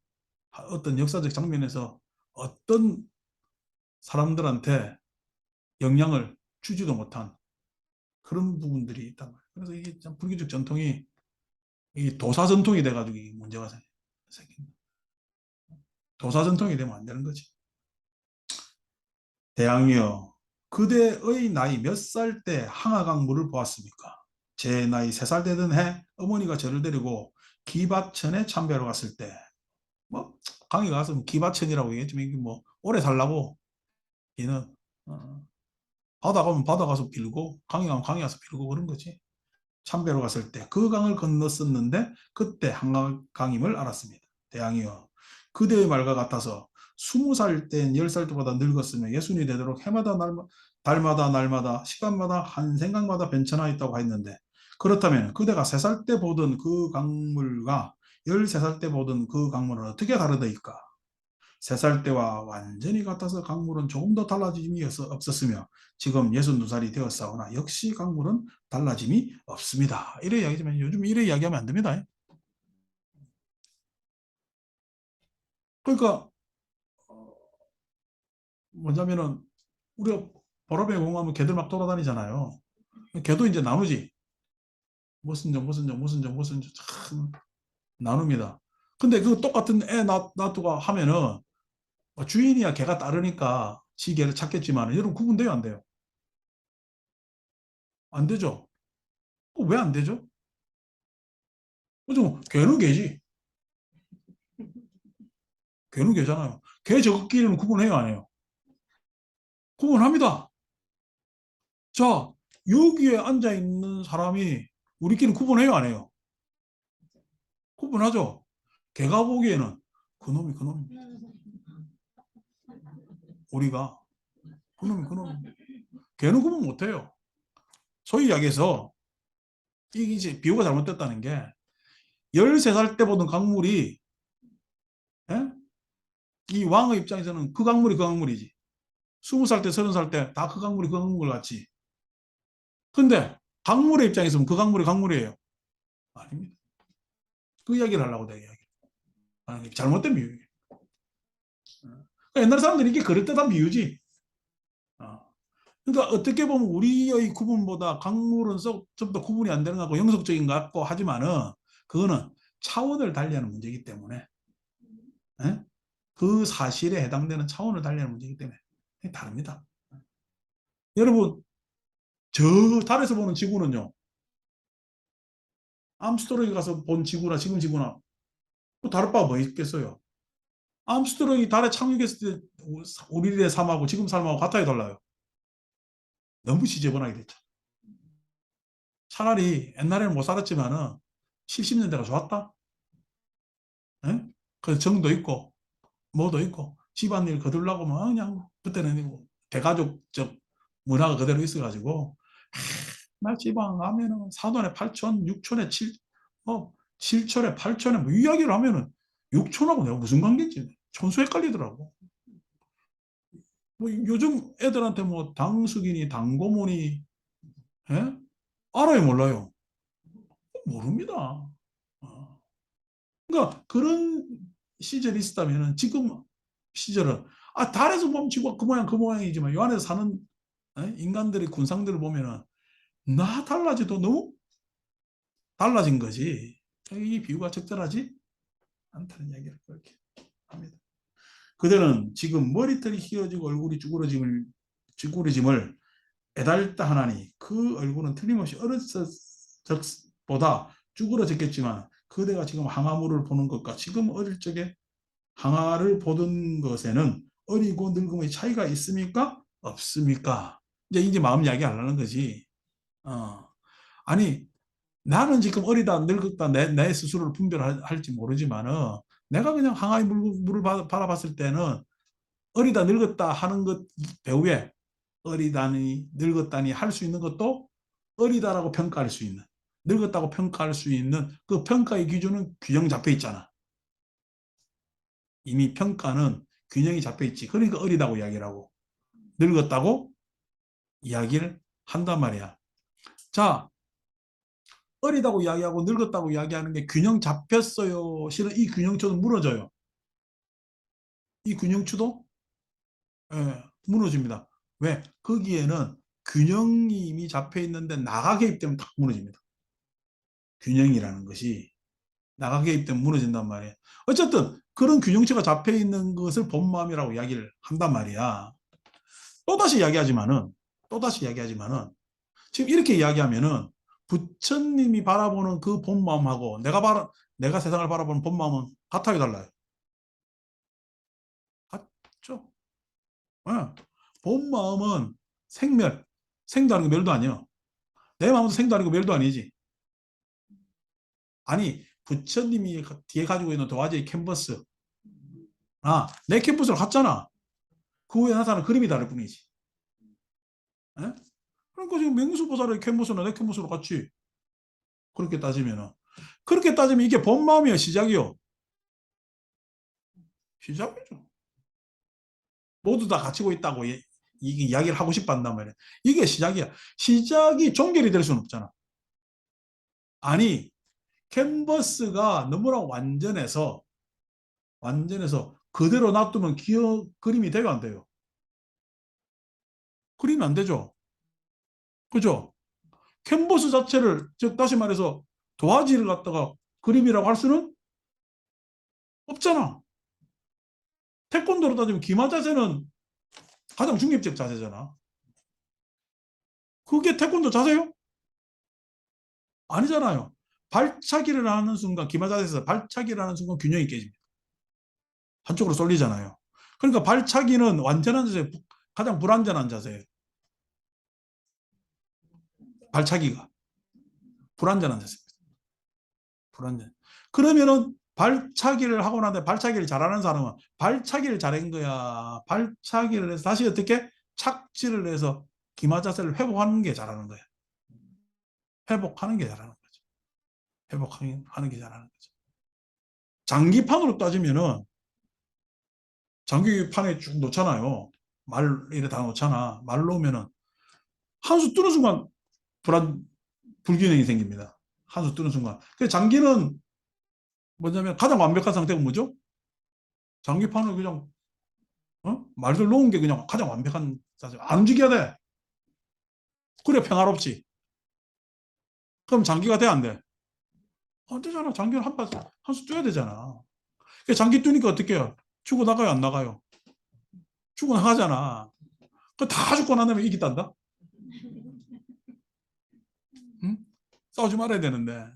어떤 역사적 장면에서 어떤 사람들한테 영향을 주지도 못한 그런 부분들이 있단 말이에요. 그래서 이게 참 불교적 전통이 이 도사 전통이 돼가지고 이 문제가 생깁니다. 도사 전통이 되면 안 되는 거지. 대왕이여, 그대의 나이 몇 살 때 항아강물을 보았습니까? 제 나이 3살 되던 해 어머니가 저를 데리고 기바천에 참배하러 갔을 때, 뭐 강에 가서 기바천이라고 얘기했지만 이게 뭐 오래 살라고 얘는 바다 가면 바다 가서 빌고 강에 가면 강에 가서 빌고 그런 거지. 참배로 갔을 때 그 강을 건넜었는데 그때 한강임을 알았습니다. 대왕이여, 그대의 말과 같아서 20살 땐 10살 때보다 늙었으며 예순이 되도록 해마다 달마다 날마다 시간마다 한 생각마다 변천하였다고 했는데 그렇다면 그대가 3살 때 보던 그 강물과 13살 때 보던 그 강물은 어떻게 다르더이까? 3살 때와 완전히 같아서 강물은 조금 더 달라짐이 없었으며 지금 62살이 되었사오나 역시 강물은 달라짐이 없습니다. 이래 이야기지만 요즘 이래 이야기하면 안 됩니다. 그러니까 뭐냐면은 우리가 보라배 공하면 개들 막 돌아다니잖아요. 개도 이제 나누지. 무슨 종 무슨 종 무슨 종 무슨 종 나눕니다. 근데 그 똑같은 애 놔두고 하면은 주인이야 개가 따르니까 지 개를 찾겠지만 여러분 구분돼요 안 돼요? 안 되죠. 왜 안 되죠? 그죠? 개는 개지. 개는 개잖아요. 개 저끼리는 구분해요, 안 해요? 구분합니다. 자, 여기에 앉아 있는 사람이 우리끼리 구분해요, 안 해요? 구분하죠. 걔가 보기에는 그놈이 그놈, 우리가 그놈이 그놈, 걔는 구분 못해요. 소위 이야기해서 이게 이제 비유가 잘못됐다는 게 13살 때 보던 강물이 예? 이 왕의 입장에서는 그 강물이 그 강물이지. 20살 때, 30살 때 다 그 강물이 그 강물 같지. 근데 강물의 입장에서는 그 강물이 강물이에요. 아닙니다. 그 이야기를 하려고 내가 이야기. 아니, 잘못된 비유예요. 옛날 사람들이 이게 그럴듯한 비유지. 어. 그러니까 어떻게 보면 우리의 구분보다 강물은 좀 더 구분이 안 되는 것 같고 영속적인 것 같고 하지만은 그거는 차원을 달리하는 문제이기 때문에 예? 그 사실에 해당되는 차원을 달리하는 문제이기 때문에 다릅니다. 여러분 저 달에서 보는 지구는요. 암스트롱이 가서 본 지구나 지금 지구나 뭐 다를 바가 뭐 있겠어요. 암스트롱이 달에 착륙했을 때 우리의 삶하고 지금 삶하고 같아요 달라요. 너무 지저분하게 됐죠. 차라리 옛날에는 못 살았지만은 70년대가 좋았다. 예? 그 정도 있고 뭐도 있고 집안일 거들라고 뭐 그냥 그때는 뭐 대가족적 문화가 그대로 있어가지고 나 지방 가면은 사돈에 8촌, 6촌에 7, 7촌에 8촌에 뭐 이야기를 하면은 6촌하고 내가 무슨 관계인지 촌수 헷갈리더라고. 뭐 요즘 애들한테 뭐 당숙이니 당고모니 예? 알아요 몰라요? 모릅니다. 어. 그러니까 그런 시절이 있었다면은 지금 시절은 달에서 보면 지구가 그 모양 그 모양이지만 요 안에서 사는 인간들의 군상들을 보면은 나 달라지도 너무 달라진 거지. 이 비유가 적절하지 않다는 이야기를 그렇게 합니다. 그들은 지금 머리털이 휘어지고 얼굴이 쭈그러짐을 애달다 하나니 그 얼굴은 틀림없이 어렸을 적보다 쭈그러졌겠지만 그대가 지금 항아물을 보는 것과 지금 어릴 적에 항아를 보던 것에는 어리고 늙음의 차이가 있습니까? 없습니까? 이제 마음 이야기 하려는 거지. 아니 나는 지금 어리다 늙었다 내 스스로를 분별할지 모르지만은 내가 그냥 항아의 물을 바라봤을 때는 어리다 늙었다 하는 것 배후에 어리다니 늙었다니 할 수 있는 것도 어리다라고 평가할 수 있는 늙었다고 평가할 수 있는 그 평가의 기준은 균형 잡혀 있잖아. 이미 평가는 균형이 잡혀 있지. 그러니까 어리다고 이야기를 하고 늙었다고 이야기를 한단 말이야. 자, 어리다고 이야기하고 늙었다고 이야기하는 게 균형 잡혔어요. 실은 이 균형추도 무너져요. 이 균형추도 무너집니다. 왜? 거기에는 균형이 이미 잡혀 있는데 나가 개입되면 딱 무너집니다. 균형이라는 것이 나가 개입되면 무너진단 말이에요. 어쨌든 그런 균형체가 잡혀 있는 것을 본 마음이라고 이야기를 한단 말이야. 또다시 이야기하지만은 지금 이렇게 이야기하면은 부처님이 바라보는 그 본 마음하고 내가 세상을 바라보는 본 마음은 같아요, 달라요? 같죠? 예. 본 마음은 생도 아니고 멸도 아니에요. 내 마음도 생도 아니고 멸도 아니지. 아니, 부처님이 뒤에 가지고 있는 도화지의 캔버스. 내 캔버스를 갖잖아. 그 후에 나타나는 그림이 다를 뿐이지. 예? 그러니까 지금 맹수보살의 캔버스나 내 캔버스로 같이 그렇게 따지면은 그렇게 따지면 이게 본 마음이야, 시작이요. 시작이죠. 모두 다 갖추고 있다고 이게 이야기를 하고 싶어 한단 말이야. 이게 시작이야. 시작이 종결이 될 수는 없잖아. 아니, 캔버스가 너무나 완전해서 그대로 놔두면 그림이 돼요, 안 돼요? 그림이 안 되죠. 그죠? 캔버스 자체를, 즉, 다시 말해서 도화지를 갖다가 그림이라고 할 수는 없잖아. 태권도로 따지면 기마 자세는 가장 중립적 자세잖아. 그게 태권도 자세요? 아니잖아요. 발차기를 하는 순간, 기마 자세에서 발차기를 하는 순간 균형이 깨집니다. 한쪽으로 쏠리잖아요. 그러니까 발차기는 완전한 자세, 가장 불완전한 자세예요. 발차기가 불완전한 자세입니다. 불완전. 그러면은 발차기를 하고 나는데 발차기를 잘하는 사람은 발차기를 잘한 거야. 발차기를 해서 다시 어떻게 착지를 해서 기마 자세를 회복하는 게 잘하는 거야. 회복하는 게 잘하는 거죠. 회복하는 게 잘하는 거죠. 장기판으로 따지면은 장기판에 쭉 놓잖아요. 말 이래 다 놓잖아. 말 놓으면은 한 수 뜨는 순간 불균형이 생깁니다. 한 수 뜨는 순간. 그 장기는 뭐냐면 가장 완벽한 상태가 뭐죠? 장기판을 그냥 말들 놓은 게 그냥 가장 완벽한 자세. 안 움직여야 돼. 그래 평화롭지. 그럼 장기가 돼 안 돼? 안 되잖아. 장기는 한 수 떠야 되잖아. 장기 뜨니까 어떻게 해요? 죽어 나가요 안 나가요? 죽어 나가잖아. 그 다 죽고 난 다음에 이기단다? 응? 싸우지 말아야 되는데.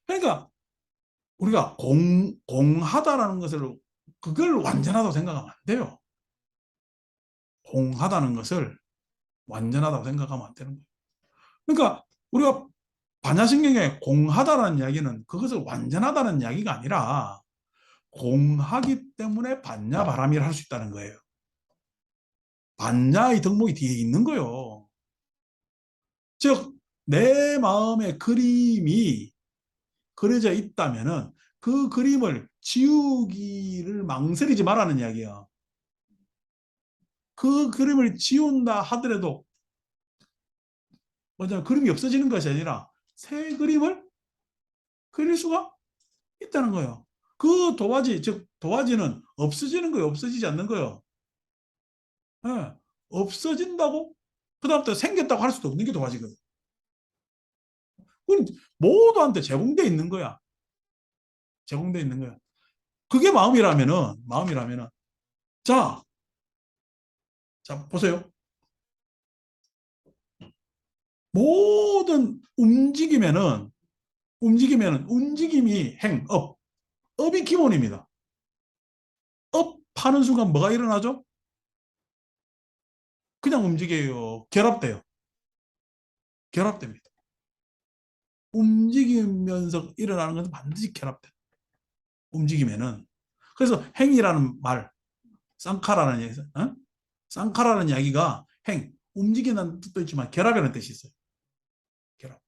그러니까 우리가 공하다라는 것을 그걸 완전하다고 생각하면 안 돼요. 공하다는 것을 완전하다고 생각하면 안 되는 거예요. 그러니까 우리가 반야신경에 공하다라는 이야기는 그것을 완전하다는 이야기가 아니라 공하기 때문에 반야바람이라 할 수 있다는 거예요. 반야의 덕목이 뒤에 있는 거예요. 즉, 내 마음의 그림이 그려져 있다면은 그 그림을 지우기를 망설이지 말라는 이야기야. 그 그림을 지운다 하더라도 뭐냐 그림이 없어지는 것이 아니라 새 그림을 그릴 수가 있다는 거예요. 그 도화지, 즉 도화지는 없어지는 거예요. 없어지지 않는 거예요. 예, 없어진다고 그다음부터 생겼다고 할 수도 없는 게 도화지거든. 그건 모두한테 제공돼 있는 거야. 제공돼 있는 거야. 그게 마음이라면은 자, 자 보세요. 모든 움직임이 업이 기본입니다. 업 하는 순간 뭐가 일어나죠? 그냥 움직여요. 결합돼요. 결합됩니다. 움직이면서 일어나는 것은 반드시 결합돼요. 움직이면은. 그래서 행이라는 말, 쌍카라는 얘기, 쌍카라는 이야기가 움직이는 뜻도 있지만 결합이라는 뜻이 있어요. 결합.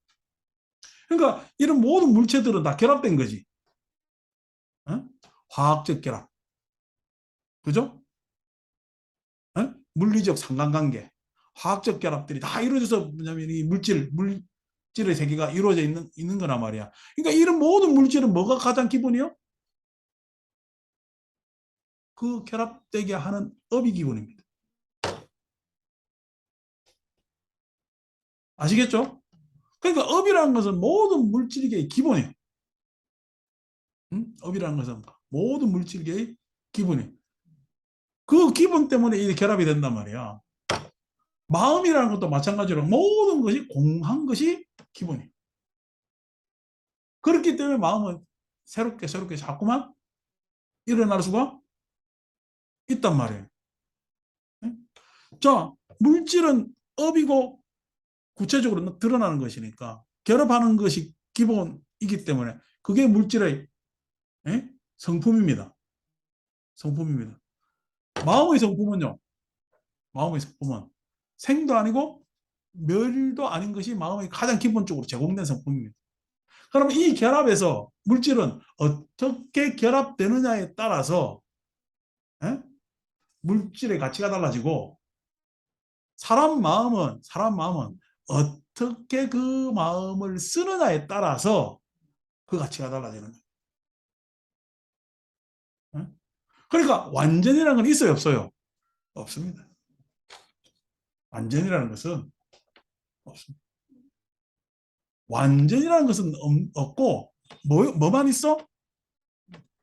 그러니까 이런 모든 물체들은 다 결합된 거지. 어? 화학적 결합. 그죠? 물리적 상관관계. 화학적 결합들이 다 이루어져서 뭐냐면 이 물질의 세계가 이루어져 있는 거란 말이야. 그러니까 이런 모든 물질은 뭐가 가장 기본이요? 그 결합되게 하는 업이 기본입니다. 아시겠죠? 그러니까 업이라는 것은 모든 물질계의 기본이에요. 응? 업이라는 것은 모든 물질계의 기본이에요. 그 기본 때문에 이 결합이 된단 말이야. 마음이라는 것도 마찬가지로 모든 것이 공한 것이 기본이에요. 그렇기 때문에 마음은 새롭게 자꾸만 일어날 수가 있단 말이에요. 자, 물질은 업이고 구체적으로 드러나는 것이니까 결합하는 것이 기본이기 때문에 그게 물질의 성품입니다. 성품입니다. 마음의 성품은요. 마음의 성품은 생도 아니고 멸도 아닌 것이 마음의 가장 기본적으로 제공된 성품입니다. 그럼 이 결합에서 물질은 어떻게 결합되느냐에 따라서 물질의 가치가 달라지고 사람 마음은 어떻게 그 마음을 쓰느냐에 따라서 그 가치가 달라지는 거예요. 그러니까 완전이라는 건 있어요, 없어요? 없습니다. 완전이라는 것은 없습니다. 완전이라는 것은 없고 뭐만 있어?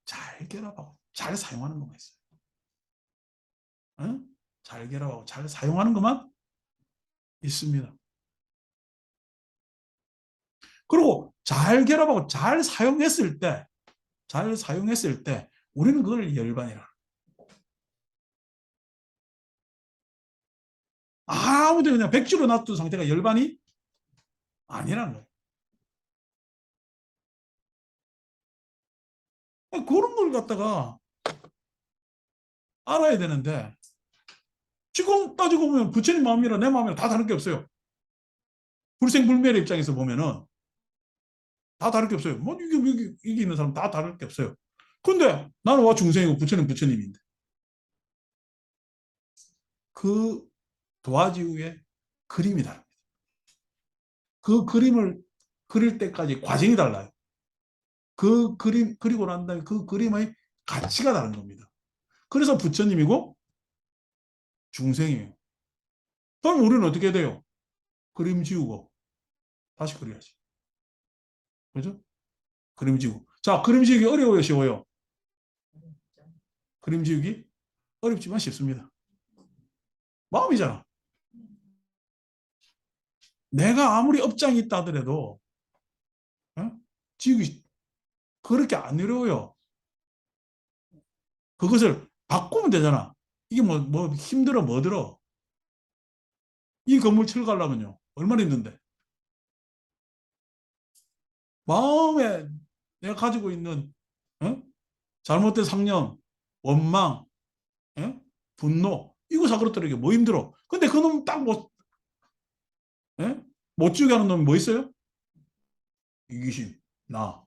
잘 결합하고 잘 사용하는 것만 있어요. 잘 결합하고 잘 사용하는 것만 있습니다. 그리고 잘 결합하고 잘 사용했을 때 우리는 그걸 열반이라. 아무데나 그냥 백지로 놔둔 상태가 열반이 아니라는 거예요. 그런 걸 갖다가 알아야 되는데 지금 따지고 보면 부처님 마음이랑 내 마음이랑 다 다를 게 없어요. 불생불멸의 입장에서 보면은 다 다를 게 없어요. 뭐 이게 있는 사람 다 다를 게 없어요. 근데 나는 와 중생이고 부처님 부처님인데 그 도화지우의 그림이 다릅니다. 그 그림을 그릴 때까지 과정이 달라요. 그 그림 그리고 난 다음에 그 그림의 가치가 다른 겁니다. 그래서 부처님이고 중생이에요. 그럼 우리는 어떻게 돼요? 그림 지우고 다시 그려야지. 그죠? 그림 지우고. 자, 그림 지우기 어려워요, 쉬워요? 그림 지우기 어렵지만 쉽습니다. 마음이잖아. 내가 아무리 업장이 있다 하더라도 어? 지우기 그렇게 안 어려워요. 그것을 바꾸면 되잖아. 이게 뭐 힘들어 뭐 들어. 이 건물 철거하려면요. 얼마나 힘든데. 마음에 내가 가지고 있는 어? 잘못된 상념, 원망, 어? 분노 이거 사그러뜨리기 뭐 힘들어. 근데 그놈 딱 못 지우게 하는 놈이 뭐 있어요? 이기심, 나.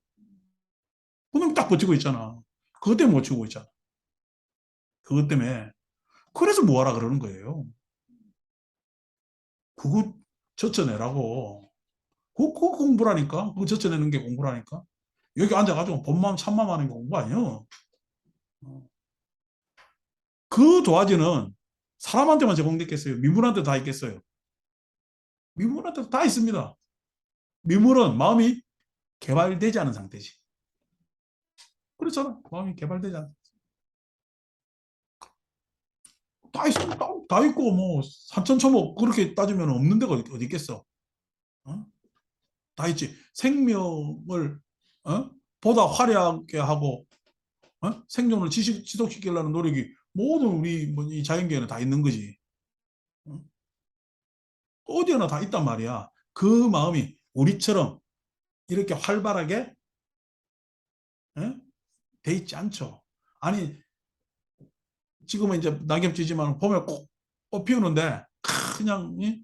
그놈 딱 버티고 있잖아. 그것 때문에 못 지우고 있잖아. 그것 때문에. 그래서 뭐하라 그러는 거예요. 그거 젖혀내라고. 그거 공부라니까. 그거 젖혀내는 게 공부라니까. 여기 앉아가지고 본마음 참마음 하는 게 공부 아니에요. 그 도화지는 사람한테만 제공됐겠어요? 미물한테 다 있겠어요? 미물한테 다 있습니다. 미물은 마음이 개발되지 않은 상태지. 그렇잖아. 마음이 개발되지 않은. 다 있어. 다 있고 뭐 산천초목 그렇게 따지면 없는 데가 어디 있겠어. 어? 다 있지. 생명을 보다 화려하게 하고 생존을 지속시키려는 노력이 모든 우리 뭐이 자연계에는 다 있는 거지. 어? 어디에나 다 있단 말이야. 그 마음이 우리처럼 이렇게 활발하게 돼 있지 않죠. 아니 지금은 이제 낙엽지지만 봄에 꽃 피우는데 그냥 니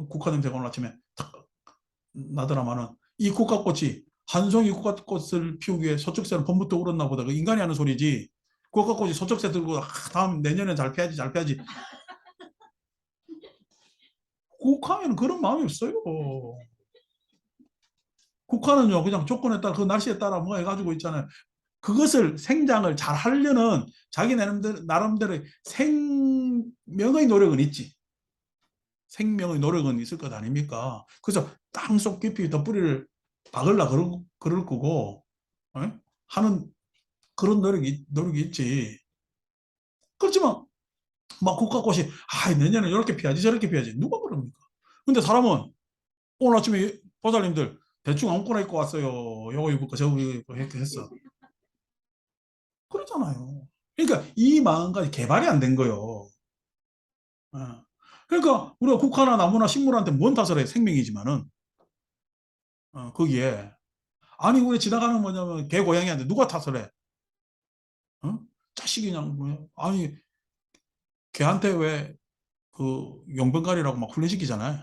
국화 냄새가 오늘 아침에 탁 나더라마는 이 국화꽃이 한 송이 국화꽃을 피우기 위해 서쪽새는 봄부터 울었나 보다. 그 인간이 하는 소리지. 국화꽃이 서쪽새 들고 다음 내년에 잘 피하지 잘 피하지. 국화에는 그런 마음이 없어요. 국화는요 그냥 조건에 따라 그 날씨에 따라 뭐 해가지고 있잖아요. 그것을 생장을 잘 하려는 자기 나름대로의 생명의 노력은 있지. 생명의 노력은 있을 것 아닙니까? 그래서 땅속 깊이 더 뿌리를 박으려 그럴 거고 하는 그런 노력이 있지. 그렇지만 막 국화꽃이 내년에 이렇게 피하지 저렇게 피하지 누가 그럽니까? 근데 사람은 오늘 아침에 보살님들 대충 아무거나 입고 왔어요. 요거 입고 저거 입고 이렇게 했어. 그렇잖아요. 그러니까 이 마음까지 개발이 안 된 거예요. 어. 그러니까 우리가 국화나 나무나 식물한테 뭔 탓을 해? 생명이지만은 거기에 아니 우리 지나가는 뭐냐면 개 고양이한테 누가 탓을 해? 어? 자식이 그냥 아니 걔한테 왜 그 용병가리라고 막 훈련시키잖아요.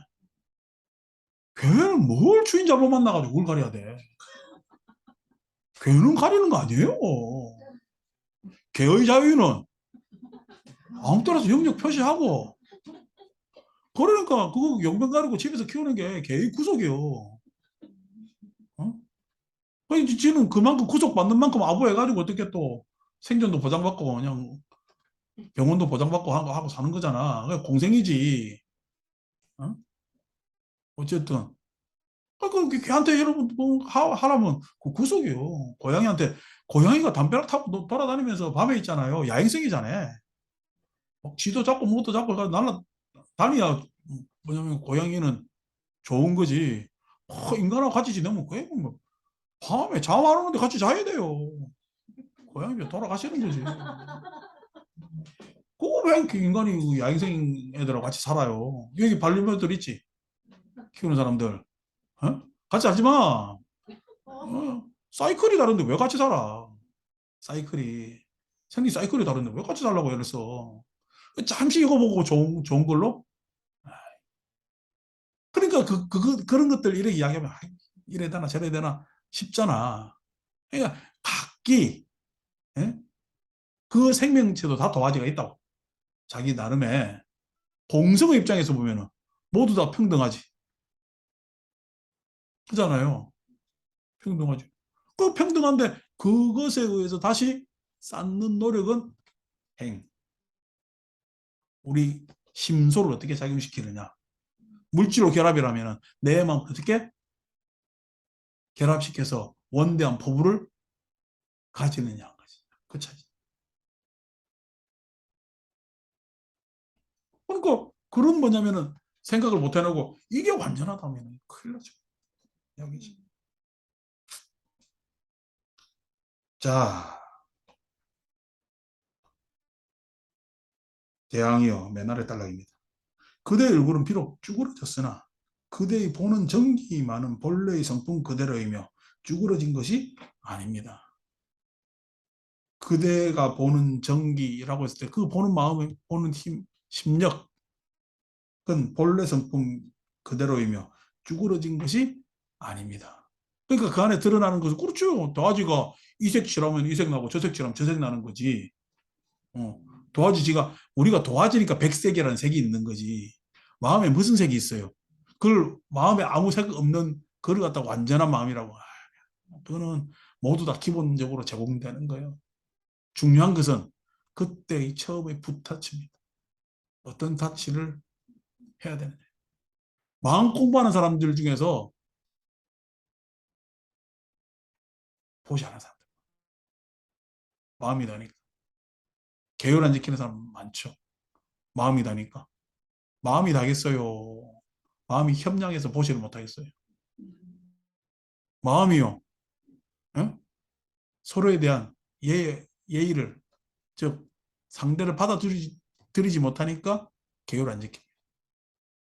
걔는 뭘 주인 잘못 만나가지고 그걸 가려야 돼. 걔는 가리는 거 아니에요. 개의 자유는 아무 때라서 영역 표시하고 그러니까 그거 용병 가리고 집에서 키우는 게 개의 구속이요. 어? 아니 지는 그만큼 구속받는 만큼 아부해가지고 어떻게 또 생존도 보장받고 그냥 병원도 보장받고 하고 사는 거잖아. 그냥 공생이지. 어? 어쨌든 그 걔한테 여러분 뭐 하라면 그 구속이요. 고양이가 담벼락 타고 돌아다니면서 밤에 있잖아요. 야행성이잖아요. 막 쥐도 잡고 뭐도 잡고 날라다니야. 뭐냐면 고양이는 좋은 거지. 인간하고 같이 지내면 그게 뭐 밤에 잠 안 오는데 같이 자야 돼요. 고양이 돌아가시는 거지. 그거 왜 이렇게 인간이 그 야행성 애들하고 같이 살아요? 여기 반려묘들 있지? 키우는 사람들. 어? 같이 살지 마. 사이클이 다른데 왜 같이 살아? 사이클이. 생리 사이클이 다른데 왜 같이 살라고 애를 써? 잠시 이거 보고 좋은 걸로? 그러니까 그런 것들 이렇게 이야기하면 아, 이래 되나 저래 되나 싶잖아. 그러니까 각기 예? 그 생명체도 다 도화지가 있다고. 자기 나름의 공성의 입장에서 보면은 모두 다 평등하지. 그잖아요. 평등하지. 그 평등한데 그것에 의해서 다시 쌓는 노력은 행. 우리 심소를 어떻게 작용시키느냐. 물질로 결합이라면 내 마음 어떻게 결합시켜서 원대한 포부를 가지느냐. 그 차이. 그러니까 그런 뭐냐면은 생각을 못 해놓고 이게 완전하다면 큰일 나죠. 여기지. 자, 대왕이여 맨날의 딸락입니다. 그대의 얼굴은 비록 쭈그러졌으나 그대의 보는 정기 많은 본래의 성품 그대로이며 쭈그러진 것이 아닙니다. 그대가 보는 정기라고 했을 때 그 보는 마음을 보는 힘, 심력, 그건 본래 성품 그대로이며 쭈그러진 것이 아닙니다. 그러니까 그 안에 드러나는 것은 그렇죠. 도화지가 이색 칠하면 이색 나고 저색 칠하면 저색 나는 거지. 어, 도화지가 우리가 도화지니까 백색이라는 색이 있는 거지. 마음에 무슨 색이 있어요? 그걸 마음에 아무 색 없는 그걸 갖다가 완전한 마음이라고. 그거는 모두 다 기본적으로 제공되는 거예요. 중요한 것은 그때의 처음의 붓타치입니다. 어떤 타치를 해야 되느냐. 마음 공부하는 사람들 중에서 보지 않은 사람들. 마음이 다니까. 계율 안 지키는 사람 많죠. 마음이 다니까. 마음이 다겠어요. 마음이 협량해서 보지를 못하겠어요. 마음이요. 응? 서로에 대한 예의를, 즉, 상대를 받아들이지 못하니까 계율 안 지킵니다.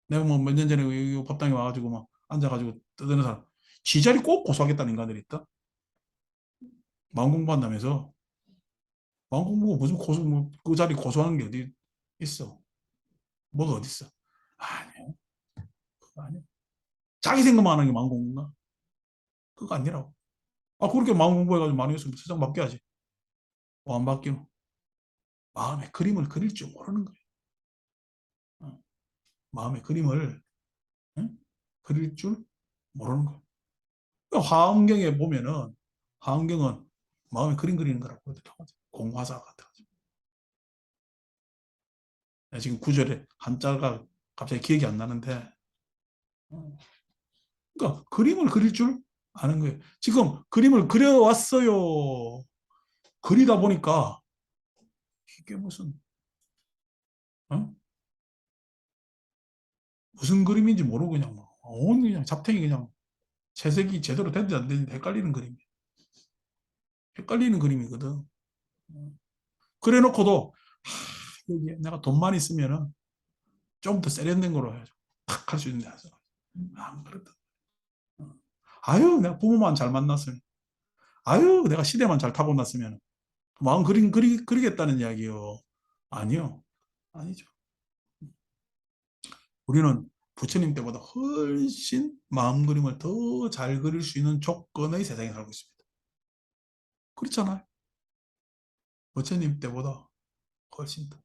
내가 뭐 몇 년 전에 이 법당에 와가지고 막 앉아가지고 떠드는 사람. 지 자리 꼭 고소하겠다는 인간들이 있다. 마음 공부한다면서. 마음 공부가 무슨 그 자리 고소하는 게 어디 있어. 뭐가 어디 있어. 아니요. 그거 아니야. 자기 생각만 하는 게 마음 공부인가? 그거 아니라고. 아, 그렇게 마음 공부해가지고 많이 했으면 세상 바뀌어야지. 뭐안 바뀌노? 마음의 그림을 그릴 줄 모르는 거예요. 어. 마음의 그림을 응? 그릴 줄 모르는 거예요. 화엄경에 보면은 화엄경은 마음의 그림 그리는 거라고 그러더라고요. 공화사 같은 거죠. 지금 구절에 한자가 갑자기 기억이 안 나는데 어. 그러니까 그림을 그릴 줄 아는 거예요. 지금 그림을 그려왔어요. 그리다 보니까 이게 어? 무슨 그림인지 모르고 그냥 온 그냥 잡탱이 그냥 채색이 제대로 됐는지 안 됐는지 헷갈리는 그림. 헷갈리는 그림이거든. 그래 놓고도 여기 내가 돈만 있으면은 좀 더 세련된 거로 해야죠. 탁 할 수 있는데 해서 안 그렇다. 아유 내가 부모만 잘 만났으면 아유 내가 시대만 잘 타고났으면 마음 그리겠다는 이야기요. 아니요. 아니죠. 우리는 부처님 때보다 훨씬 마음 그림을 더 잘 그릴 수 있는 조건의 세상에 살고 있습니다. 그렇잖아요. 부처님 때보다 훨씬 더.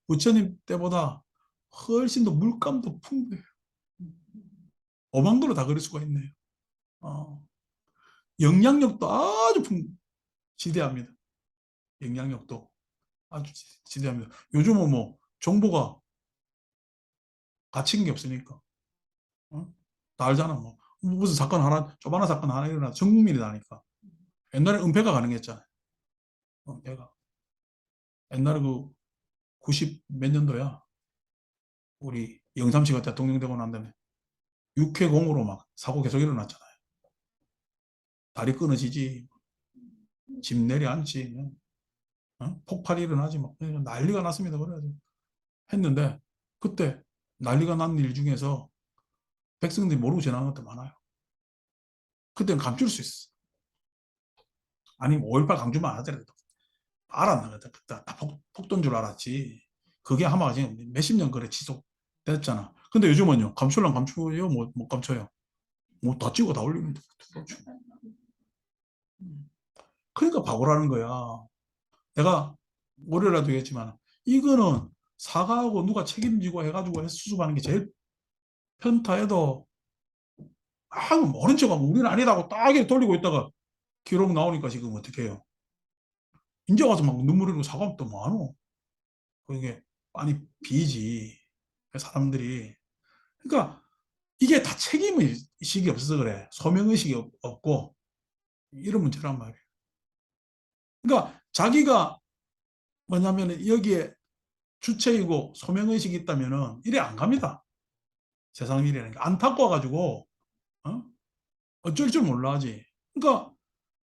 부처님 때보다 훨씬 더 물감도 풍부해요. 오만도로 다 그릴 수가 있네요. 어. 영향력도 아주 지대합니다. 영향력도 아주 지대합니다. 요즘은 뭐 정보가 갇힌 게 없으니까 어? 다 알잖아. 뭐 무슨 사건 하나 조그마한 사건 하나 일어나 전 국민이 다니까. 옛날에 은폐가 가능했잖아요. 은폐가 옛날에 그 90 몇 년도야. 우리 영삼시가 대통령 되고 난 다음에 육해공으로 막 사고 계속 일어났잖아요. 다리 끊어지지, 집 내려앉지. 폭발이 일어나지 막 난리가 났습니다. 그래가지고 했는데 그때 난리가 난 일 중에서 백성들이 모르고 지나간 것도 많아요. 그때는 감출 수 있어. 아니 5.18 강조만 안 하더라도 알았나 그때 그때 다 폭도인 줄 알았지. 그게 아마 지금 몇십 년 그래 지속됐잖아. 근데 요즘은요 감출랑 감춰요 못 감춰요. 뭐 다 찍어 다 올리는데 그러니까 바보라는 거야. 내가 월요일에도 얘기했지만 이거는 사과하고 누가 책임지고 해가지고 수습하는 게 제일 편타해도 모른 척하고 우리는 아니다고 딱 이렇게 돌리고 있다가 기록 나오니까 지금 어떻게 해요? 이제 와서 막 눈물 흘리고 사과하면 또 뭐하노? 그게 아니 비지 사람들이. 그러니까 이게 다 책임의식이 없어서 그래. 소명의식이 없고 이런 문제란 말이에요. 그러니까 자기가 뭐냐면 여기에 주체이고 소명의식이 있다면은 이래 안 갑니다. 세상 일이라는 게 안타까워가지고 어? 어쩔 줄 몰라 하지. 그러니까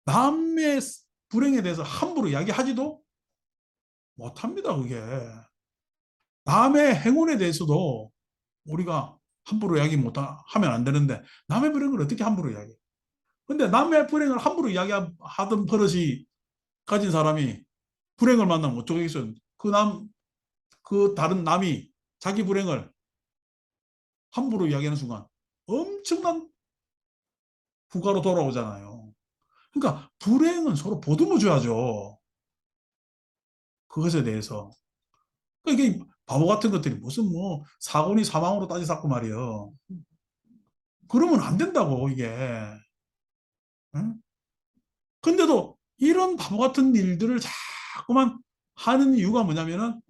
남의 불행에 대해서 함부로 이야기하지도 못합니다. 그게 남의 행운에 대해서도 우리가 함부로 이야기 하면 안 되는데 남의 불행을 어떻게 함부로 이야기해? 근데 남의 불행을 함부로 이야기하던 버릇이 가진 사람이 불행을 만나면 어쩌겠어요? 그 다른 남이 자기 불행을 함부로 이야기하는 순간 엄청난 부가로 돌아오잖아요. 그러니까 불행은 서로 보듬어 줘야죠. 그것에 대해서. 그러니까 이게 바보 같은 것들이 무슨 뭐 사고니 사망으로 따지자꾸 말이에요. 그러면 안 된다고 이게. 응? 근데도 이런 바보 같은 일들을 자꾸만 하는 이유가 뭐냐면은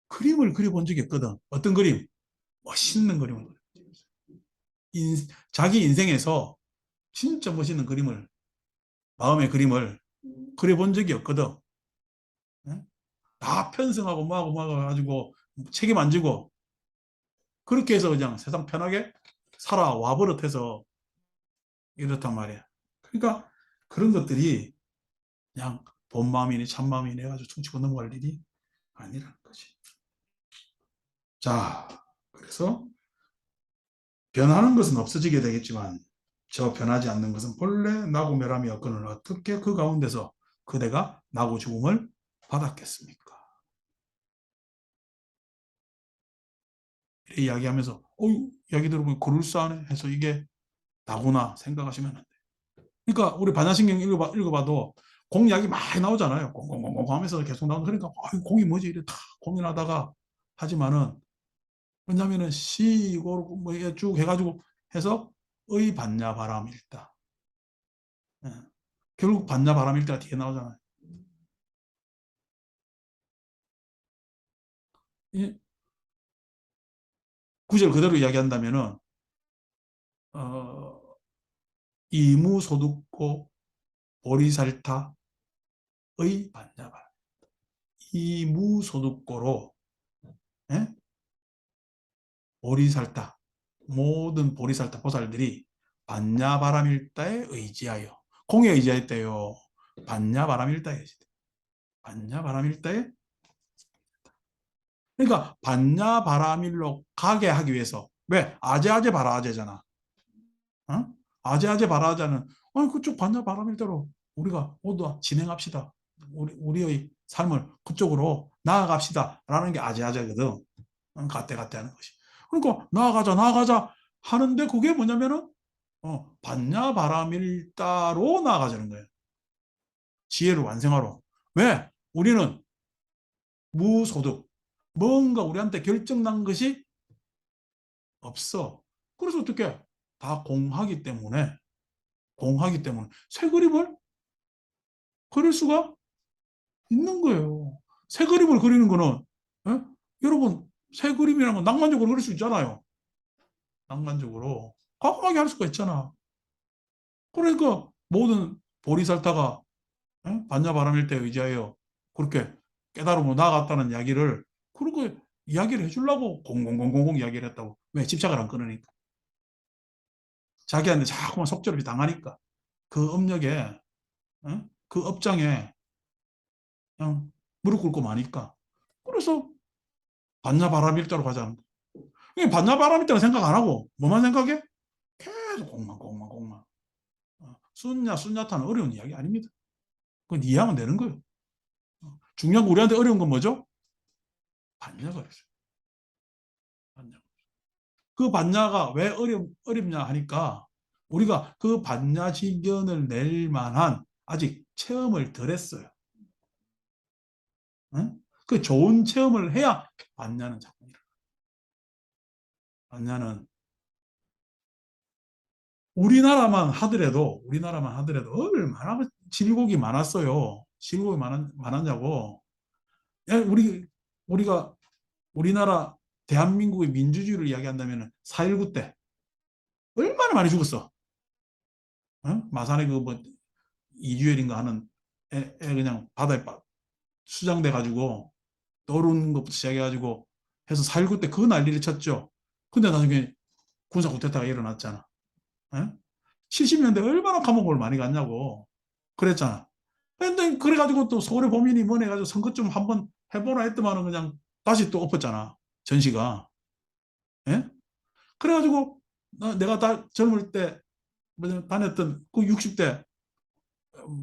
그림을 그려본 적이 없거든. 어떤 그림? 멋있는 그림을. 자기 인생에서 진짜 멋있는 그림을, 마음의 그림을 그려본 적이 없거든. 응? 다 편성하고 뭐하고 가지고 책임 안 지고 그렇게 해서 그냥 세상 편하게 살아와 버릇해서 이렇단 말이야. 그러니까 그런 것들이 그냥 본 마음이니 참 마음이니 해가지고 퉁치고 넘어갈 일이 아니라는 거지. 자, 그래서 변하는 것은 없어지게 되겠지만 저 변하지 않는 것은 본래 나고 멸함이 없거늘 어떻게 그 가운데서 그대가 나고 죽음을 받았겠습니까? 이렇게 이야기하면서 이야기 들어보면 그럴싸하네 해서 이게 나구나 생각하시면 안 돼요. 그러니까 우리 반야신경 읽어봐도 공 이야기 많이 나오잖아요. 공공공공 하면서 계속 나오는 그러니까 공이 뭐지 이래 다 고민하다가 하지만은 왜냐면은 시고 뭐쭉 해가지고 해서 의 반야 바람일다. 예. 결국 반야 바람일다가 뒤에 나오잖아요. 이 구절 그대로 이야기한다면은 어, 이무소득고 보리살타의 반야 바람. 이무소득고로 예? 보리살타 모든 보리살타 보살들이 반야바람일다에 의지하여 공에 의지했대요. 반야바람일다에 반야바람일다에 그러니까 반야바람일로 가게 하기 위해서 왜 아제아제 바라아제잖아. 어? 아제아제 바라아제는 그쪽 반야바람일대로 우리가 모두 진행합시다. 우리의 삶을 그쪽으로 나아갑시다. 라는 게 아제아제거든. 가떼가떼 하는 것이. 그러니까 나아가자 하는데 그게 뭐냐면은 반야바라밀다로 나아가자는 거예요. 지혜를 완성하러. 왜? 우리는 무소득. 뭔가 우리한테 결정난 것이 없어. 그래서 어떻게? 다 공하기 때문에 새 그림을 그릴 수가 있는 거예요. 새 그림을 그리는 거는 예? 여러분 새 그림이라는 건 낭만적으로 그릴 수 있잖아요. 낭만적으로 과감하게 할 수가 있잖아. 그러니까 모든 보리살타가 반야바람일 때 의지하여 그렇게 깨달음으로 나아갔다는 이야기를 그렇게 이야기를 해주려고 공공공공공 이야기를 했다고. 왜? 집착을 안 끊으니까. 자기한테 자꾸만 속절없이 당하니까. 그 업력에 그 업장에 그냥 무릎 꿇고 마니까. 그래서 반야 바람일자로 가자. 반야 바람일자는 생각 안 하고 뭐만 생각해? 계속 공만. 순야 순야타는 어려운 이야기 아닙니다. 그건 이해하면 되는 거예요. 중요한 건 우리한테 어려운 건 뭐죠? 반야가 있어요. 반야. 그 반야가 왜 어렵냐 하니까 우리가 그 반야지견을 낼 만한 아직 체험을 덜 했어요. 응? 그 좋은 체험을 해야 반야는 자꾸 일어나. 반야는 우리나라만 하더라도 얼마나 질곡이 많았어요. 질곡이 많았냐고. 야, 우리가 우리나라 대한민국의 민주주의를 이야기한다면 4.19 때 얼마나 많이 죽었어. 어? 마산에 그 뭐 이주열인가 하는 애 그냥 바다에 수장돼 가지고 떠오르는 것부터 시작해 가지고 해서 4.19 때 그 난리를 쳤죠. 근데 나중에 군사 쿠데타가 일어났잖아. 어? 70년대 얼마나 감옥을 많이 갔냐고 그랬잖아. 근데 그래가지고 또 서울의 범인이 뭐네 가지고 선거 좀 한번 해보나 했더만은 그냥 다시 또 엎었잖아. 전시가. 예? 그래가지고 내가 다 젊을 때 다녔던 그 60대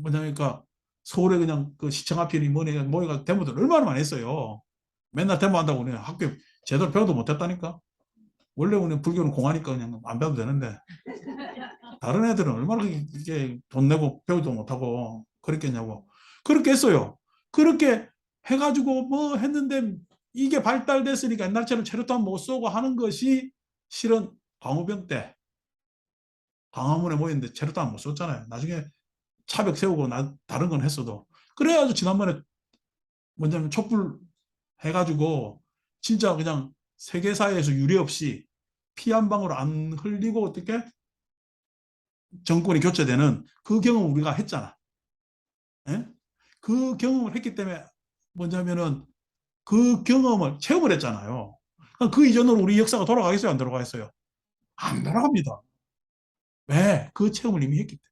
뭐냐니까 서울에 그냥 그 시청 앞이니 뭐니 모여가지고 데모들 얼마나 많이 했어요. 맨날 데모한다고 그냥 학교 제대로 배워도 못했다니까. 원래 우리 불교는 공하니까 그냥 안 배워도 되는데 다른 애들은 얼마나 이게 돈 내고 배우도 못하고 그랬겠냐고. 그렇게 했어요. 그렇게 해가지고 뭐 했는데 이게 발달됐으니까 옛날처럼 체류탄 못 쏘고 하는 것이 실은 광우병 때 광화문에 모였는데 체류탄 못 쏘잖아요. 나중에 차벽 세우고 다른 건 했어도. 그래가지고 지난번에 뭐냐면 촛불 해가지고 진짜 그냥 세계사에서 유례 없이 피 한 방울 안 흘리고 어떻게 정권이 교체되는 그 경험 우리가 했잖아. 예? 그 경험을 했기 때문에 뭐냐면은 그 경험을 체험을 했잖아요. 그 이전으로 우리 역사가 돌아가겠어요? 안 돌아가겠어요? 안 돌아갑니다. 왜? 그 체험을 이미 했기 때문에.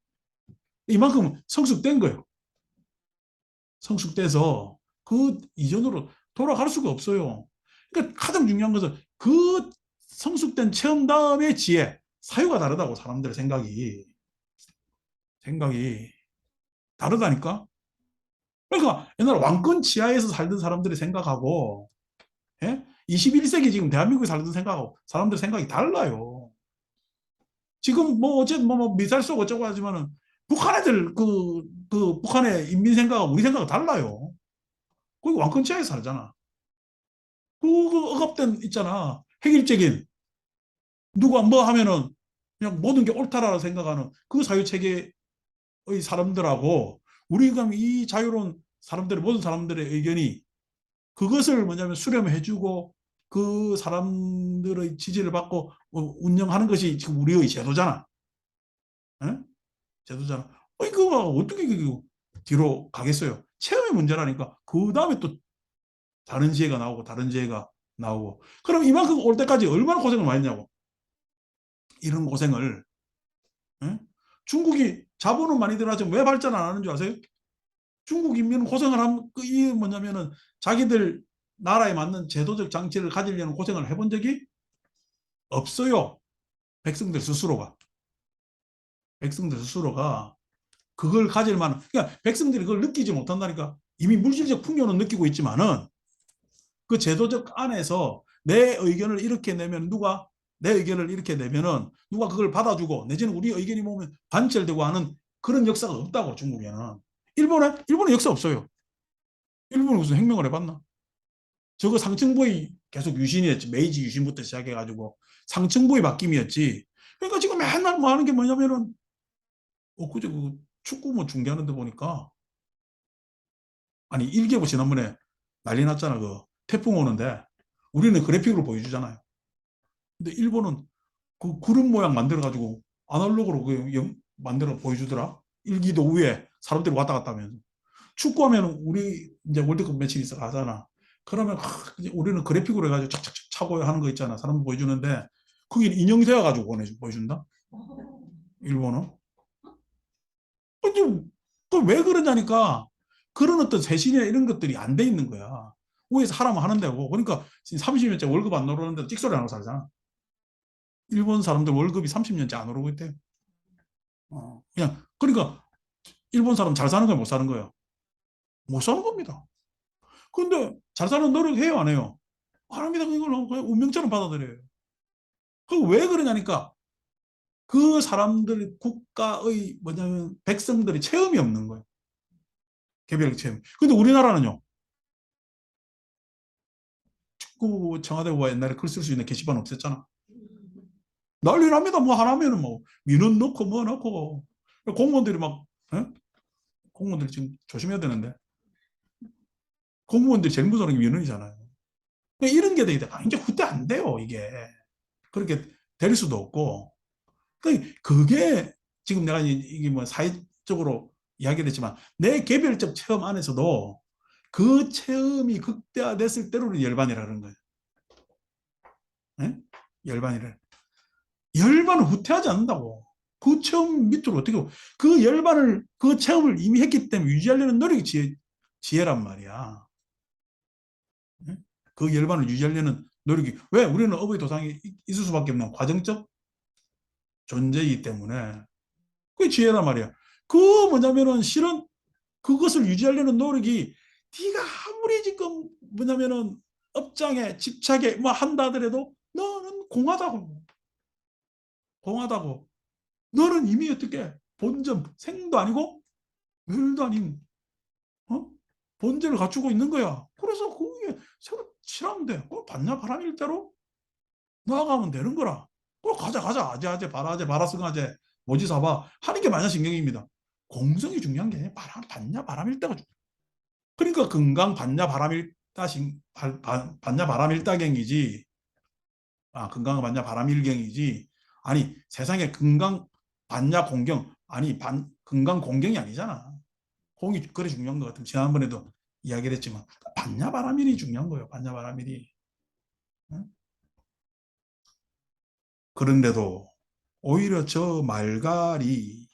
이만큼 성숙된 거예요. 성숙돼서 그 이전으로 돌아갈 수가 없어요. 그러니까 가장 중요한 것은 그 성숙된 체험 다음의 지혜, 사유가 다르다고 사람들의 생각이 다르다니까. 그러니까 옛날 왕권 지하에서 살던 사람들의 생각하고 예? 21세기 지금 대한민국에 살던 생각하고 사람들 생각이 달라요. 지금 뭐 어쨌든 뭐 미사일 쏘고 어쩌고 하지만은 북한 애들 그 북한의 인민 생각하고 우리 생각은 달라요. 거기 왕권 지하에 살잖아. 그 억압된 있잖아. 획일적인 누가 뭐 하면은 그냥 모든 게 옳다라고 생각하는 그 사유 체계의 사람들하고 우리가 이 자유로운 사람들의 모든 사람들의 의견이 그것을 뭐냐면 수렴해주고 그 사람들의 지지를 받고 운영하는 것이 지금 우리의 제도잖아. 에? 제도잖아. 그거 어떻게 뒤로 가겠어요? 체험의 문제라니까. 그 다음에 또 다른 지혜가 나오고 다른 지혜가 나오고. 그럼 이만큼 올 때까지 얼마나 고생을 많이 했냐고. 이런 고생을. 에? 중국이 자본은 많이 들어가지만 왜 발전 안 하는 줄 아세요? 중국 인민은 고생을 한, 이 뭐냐면은 자기들 나라에 맞는 제도적 장치를 가지려는 고생을 해본 적이 없어요. 백성들 스스로가. 백성들 스스로가 그걸 가질 만한, 그러니까 백성들이 그걸 느끼지 못한다니까. 이미 물질적 풍요는 느끼고 있지만은 그 제도적 안에서 내 의견을 이렇게 내면 내 의견을 이렇게 내면은 누가 그걸 받아주고 내지는 우리 의견이 모으면 관철되고 하는 그런 역사가 없다고 중국에는. 일본에 역사 없어요. 일본은 무슨 혁명을 해봤나? 저거 상층부의 계속 유신이었지. 메이지 유신부터 시작해가지고 상층부의 바뀜이었지. 그러니까 지금 맨날 뭐 하는 게 뭐냐면은 엊그제 그 축구 뭐 중계하는 데 보니까 아니 일개부 지난번에 난리 났잖아. 그 태풍 오는데 우리는 그래픽으로 보여주잖아요. 근데 일본은 그 구름 모양 만들어가지고 아날로그로 만들어 보여주더라. 일기도 위에 사람들이 왔다 갔다 하면서. 축구하면 우리 이제 월드컵 매치 있어 가잖아. 그러면 이제 우리는 그래픽으로 해가지고 착착착 차고 하는 거 있잖아. 사람들 보여주는데 그게 인형 세워가지고 보여준다. 일본은. 그왜 그러냐니까 그런 어떤 세신이나 이런 것들이 안 돼 있는 거야. 위에서 하라면 하는 데고. 그러니까 30년째 월급 안 오르는데도 찍소리 안 하고 살잖아. 일본 사람들 월급이 30년째 안 오르고 있대요. 그냥 그러니까 일본 사람 잘 사는 거야, 못 사는 거야? 못 사는 겁니다. 근데 잘 사는 노력해요, 안 해요? 안 합니다. 그걸 그냥 운명처럼 받아들여요. 그 왜 그러냐니까 그 사람들 국가의 뭐냐면 백성들이 체험이 없는 거예요. 개별 체험. 근데 우리나라는요. 축구 청와대가 옛날에 글 쓸 수 있는 게시판 없었잖아. 난리 납니다. 뭐 하나면은 뭐 민원 넣고 뭐 넣고 공무원들이 막 에? 공무원들이 지금 조심해야 되는데 공무원들이 제일 무서운 게 민원이잖아요. 그러니까 이런 게 되게 이제 그때 안 돼요 이게 그렇게 될 수도 없고 그러니까 그게 지금 내가 이게 뭐 사회적으로 이야기를 했지만 내 개별적 체험 안에서도 그 체험이 극대화됐을 때로 열반이라는 거예요. 에? 열반이래. 열반을 후퇴하지 않는다고. 그 체험 밑으로 어떻게 그 열반을 그 체험을 이미 했기 때문에 유지하려는 노력이 지혜란 말이야. 예? 그 열반을 유지하려는 노력이 왜 우리는 어버이 도상이 있을 수밖에 없는 과정적 존재이기 때문에 그게 지혜란 말이야. 그 뭐냐면은 실은 그것을 유지하려는 노력이 네가 아무리 지금 뭐냐면은 업장에 집착에 뭐 한다 하더라도 너는 공하다고 공하다고 너는 이미 어떻게 본점 생도 아니고 멸도 아닌 어? 본질을 갖추고 있는 거야. 그래서 그게 새로 칠하면 돼. 그걸 받냐 바람일 대로 나아가면 되는 거라. 그걸 가자 가자 아재 바라재 바라승아재 모지사바 하는 게 마녀신경입니다. 공성이 중요한 게 아니라 받냐 바람일 때가 중요해. 그러니까 건강 받냐 바람일다 받냐 바람일다경이지. 건강 받냐 바람일경이지. 아니 세상에 건강 받냐 공경 아니 건강 공경이 아니잖아. 공이 그래 중요한 것 같으면 지난번에도 이야기를 했지만 반야 바라밀이 중요한 거예요. 반야 바라밀이. 응? 그런데도 오히려 저 말갈이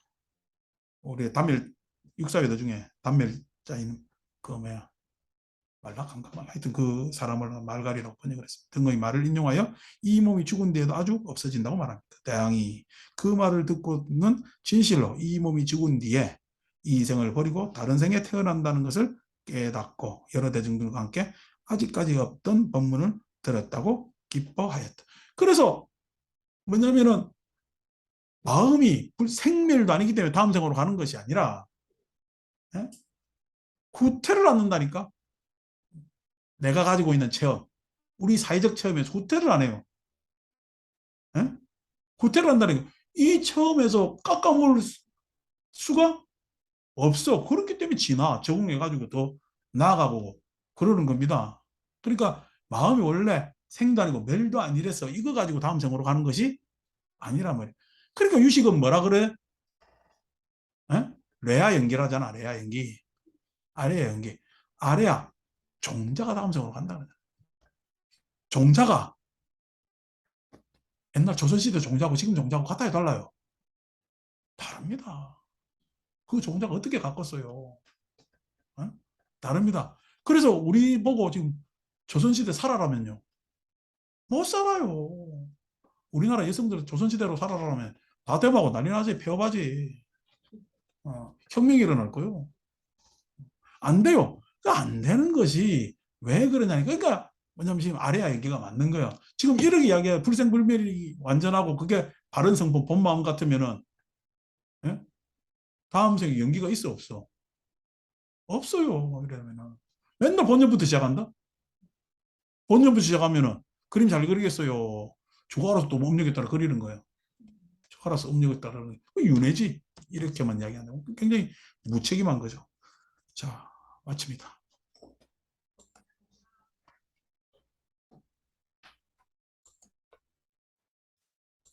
우리 단멸 육사회도 중에 단멸자인 그 뭐야 말락한가 하여튼 그 사람을 말갈이라고 번역을 했습니다. 등의 말을 인용하여 이 몸이 죽은 뒤에도 아주 없어진다고 말합니다. 대왕이 그 말을 듣고는 진실로 이 몸이 죽은 뒤에 이 생을 버리고 다른 생에 태어난다는 것을 깨닫고 여러 대중들과 함께 아직까지 없던 법문을 들었다고 기뻐하였다. 그래서 뭐냐면은 마음이 생멸도 아니기 때문에 다음 생으로 가는 것이 아니라 예? 후퇴를 않는다니까. 내가 가지고 있는 체험, 우리 사회적 체험에서 후퇴를 안 해요. 예? 후퇴를 한다는 게 이 체험에서 깎아먹을 수가 없어. 그렇기 때문에 적응해가지고 더 나아가고 그러는 겁니다. 그러니까 마음이 원래 생도 아니고 멸도 아니래서 이거 가지고 다음 생으로 가는 것이 아니란 말이에요. 그러니까 유식은 뭐라 그래? 에? 레아 연기라잖아. 레아 연기. 아래야 연기. 아래야 종자가 다음 생으로 간다. 종자가 옛날 조선시대 종자하고 지금 종자하고 같아요, 달라요? 다릅니다. 그 종자가 어떻게 바꿨어요? 어? 다릅니다. 그래서 우리 보고 지금 조선시대 살아라면요. 못 살아요. 우리나라 여성들 조선시대로 살아라면 다 대마고 난리 나지, 폐업하지. 혁명이 일어날 거요. 안 돼요. 안 되는 것이 왜 그러냐니까. 그러니까 뭐냐면 지금 아래야 얘기가 맞는 거야. 지금 이렇게 이야기해 불생불멸이 완전하고 그게 바른 성품, 본 마음 같으면은 예? 다음 생에 연기가 있어 없어? 없어요. 이러면은 맨날 본전부터 시작한다. 본전부터 시작하면은 그림 잘 그리겠어요. 저거 알아서 또 업력에 따라 그리는 거예요. 저거 알아서 업력에 따라 윤회지 이렇게만 이야기한다고 굉장히 무책임한 거죠. 자, 마칩니다.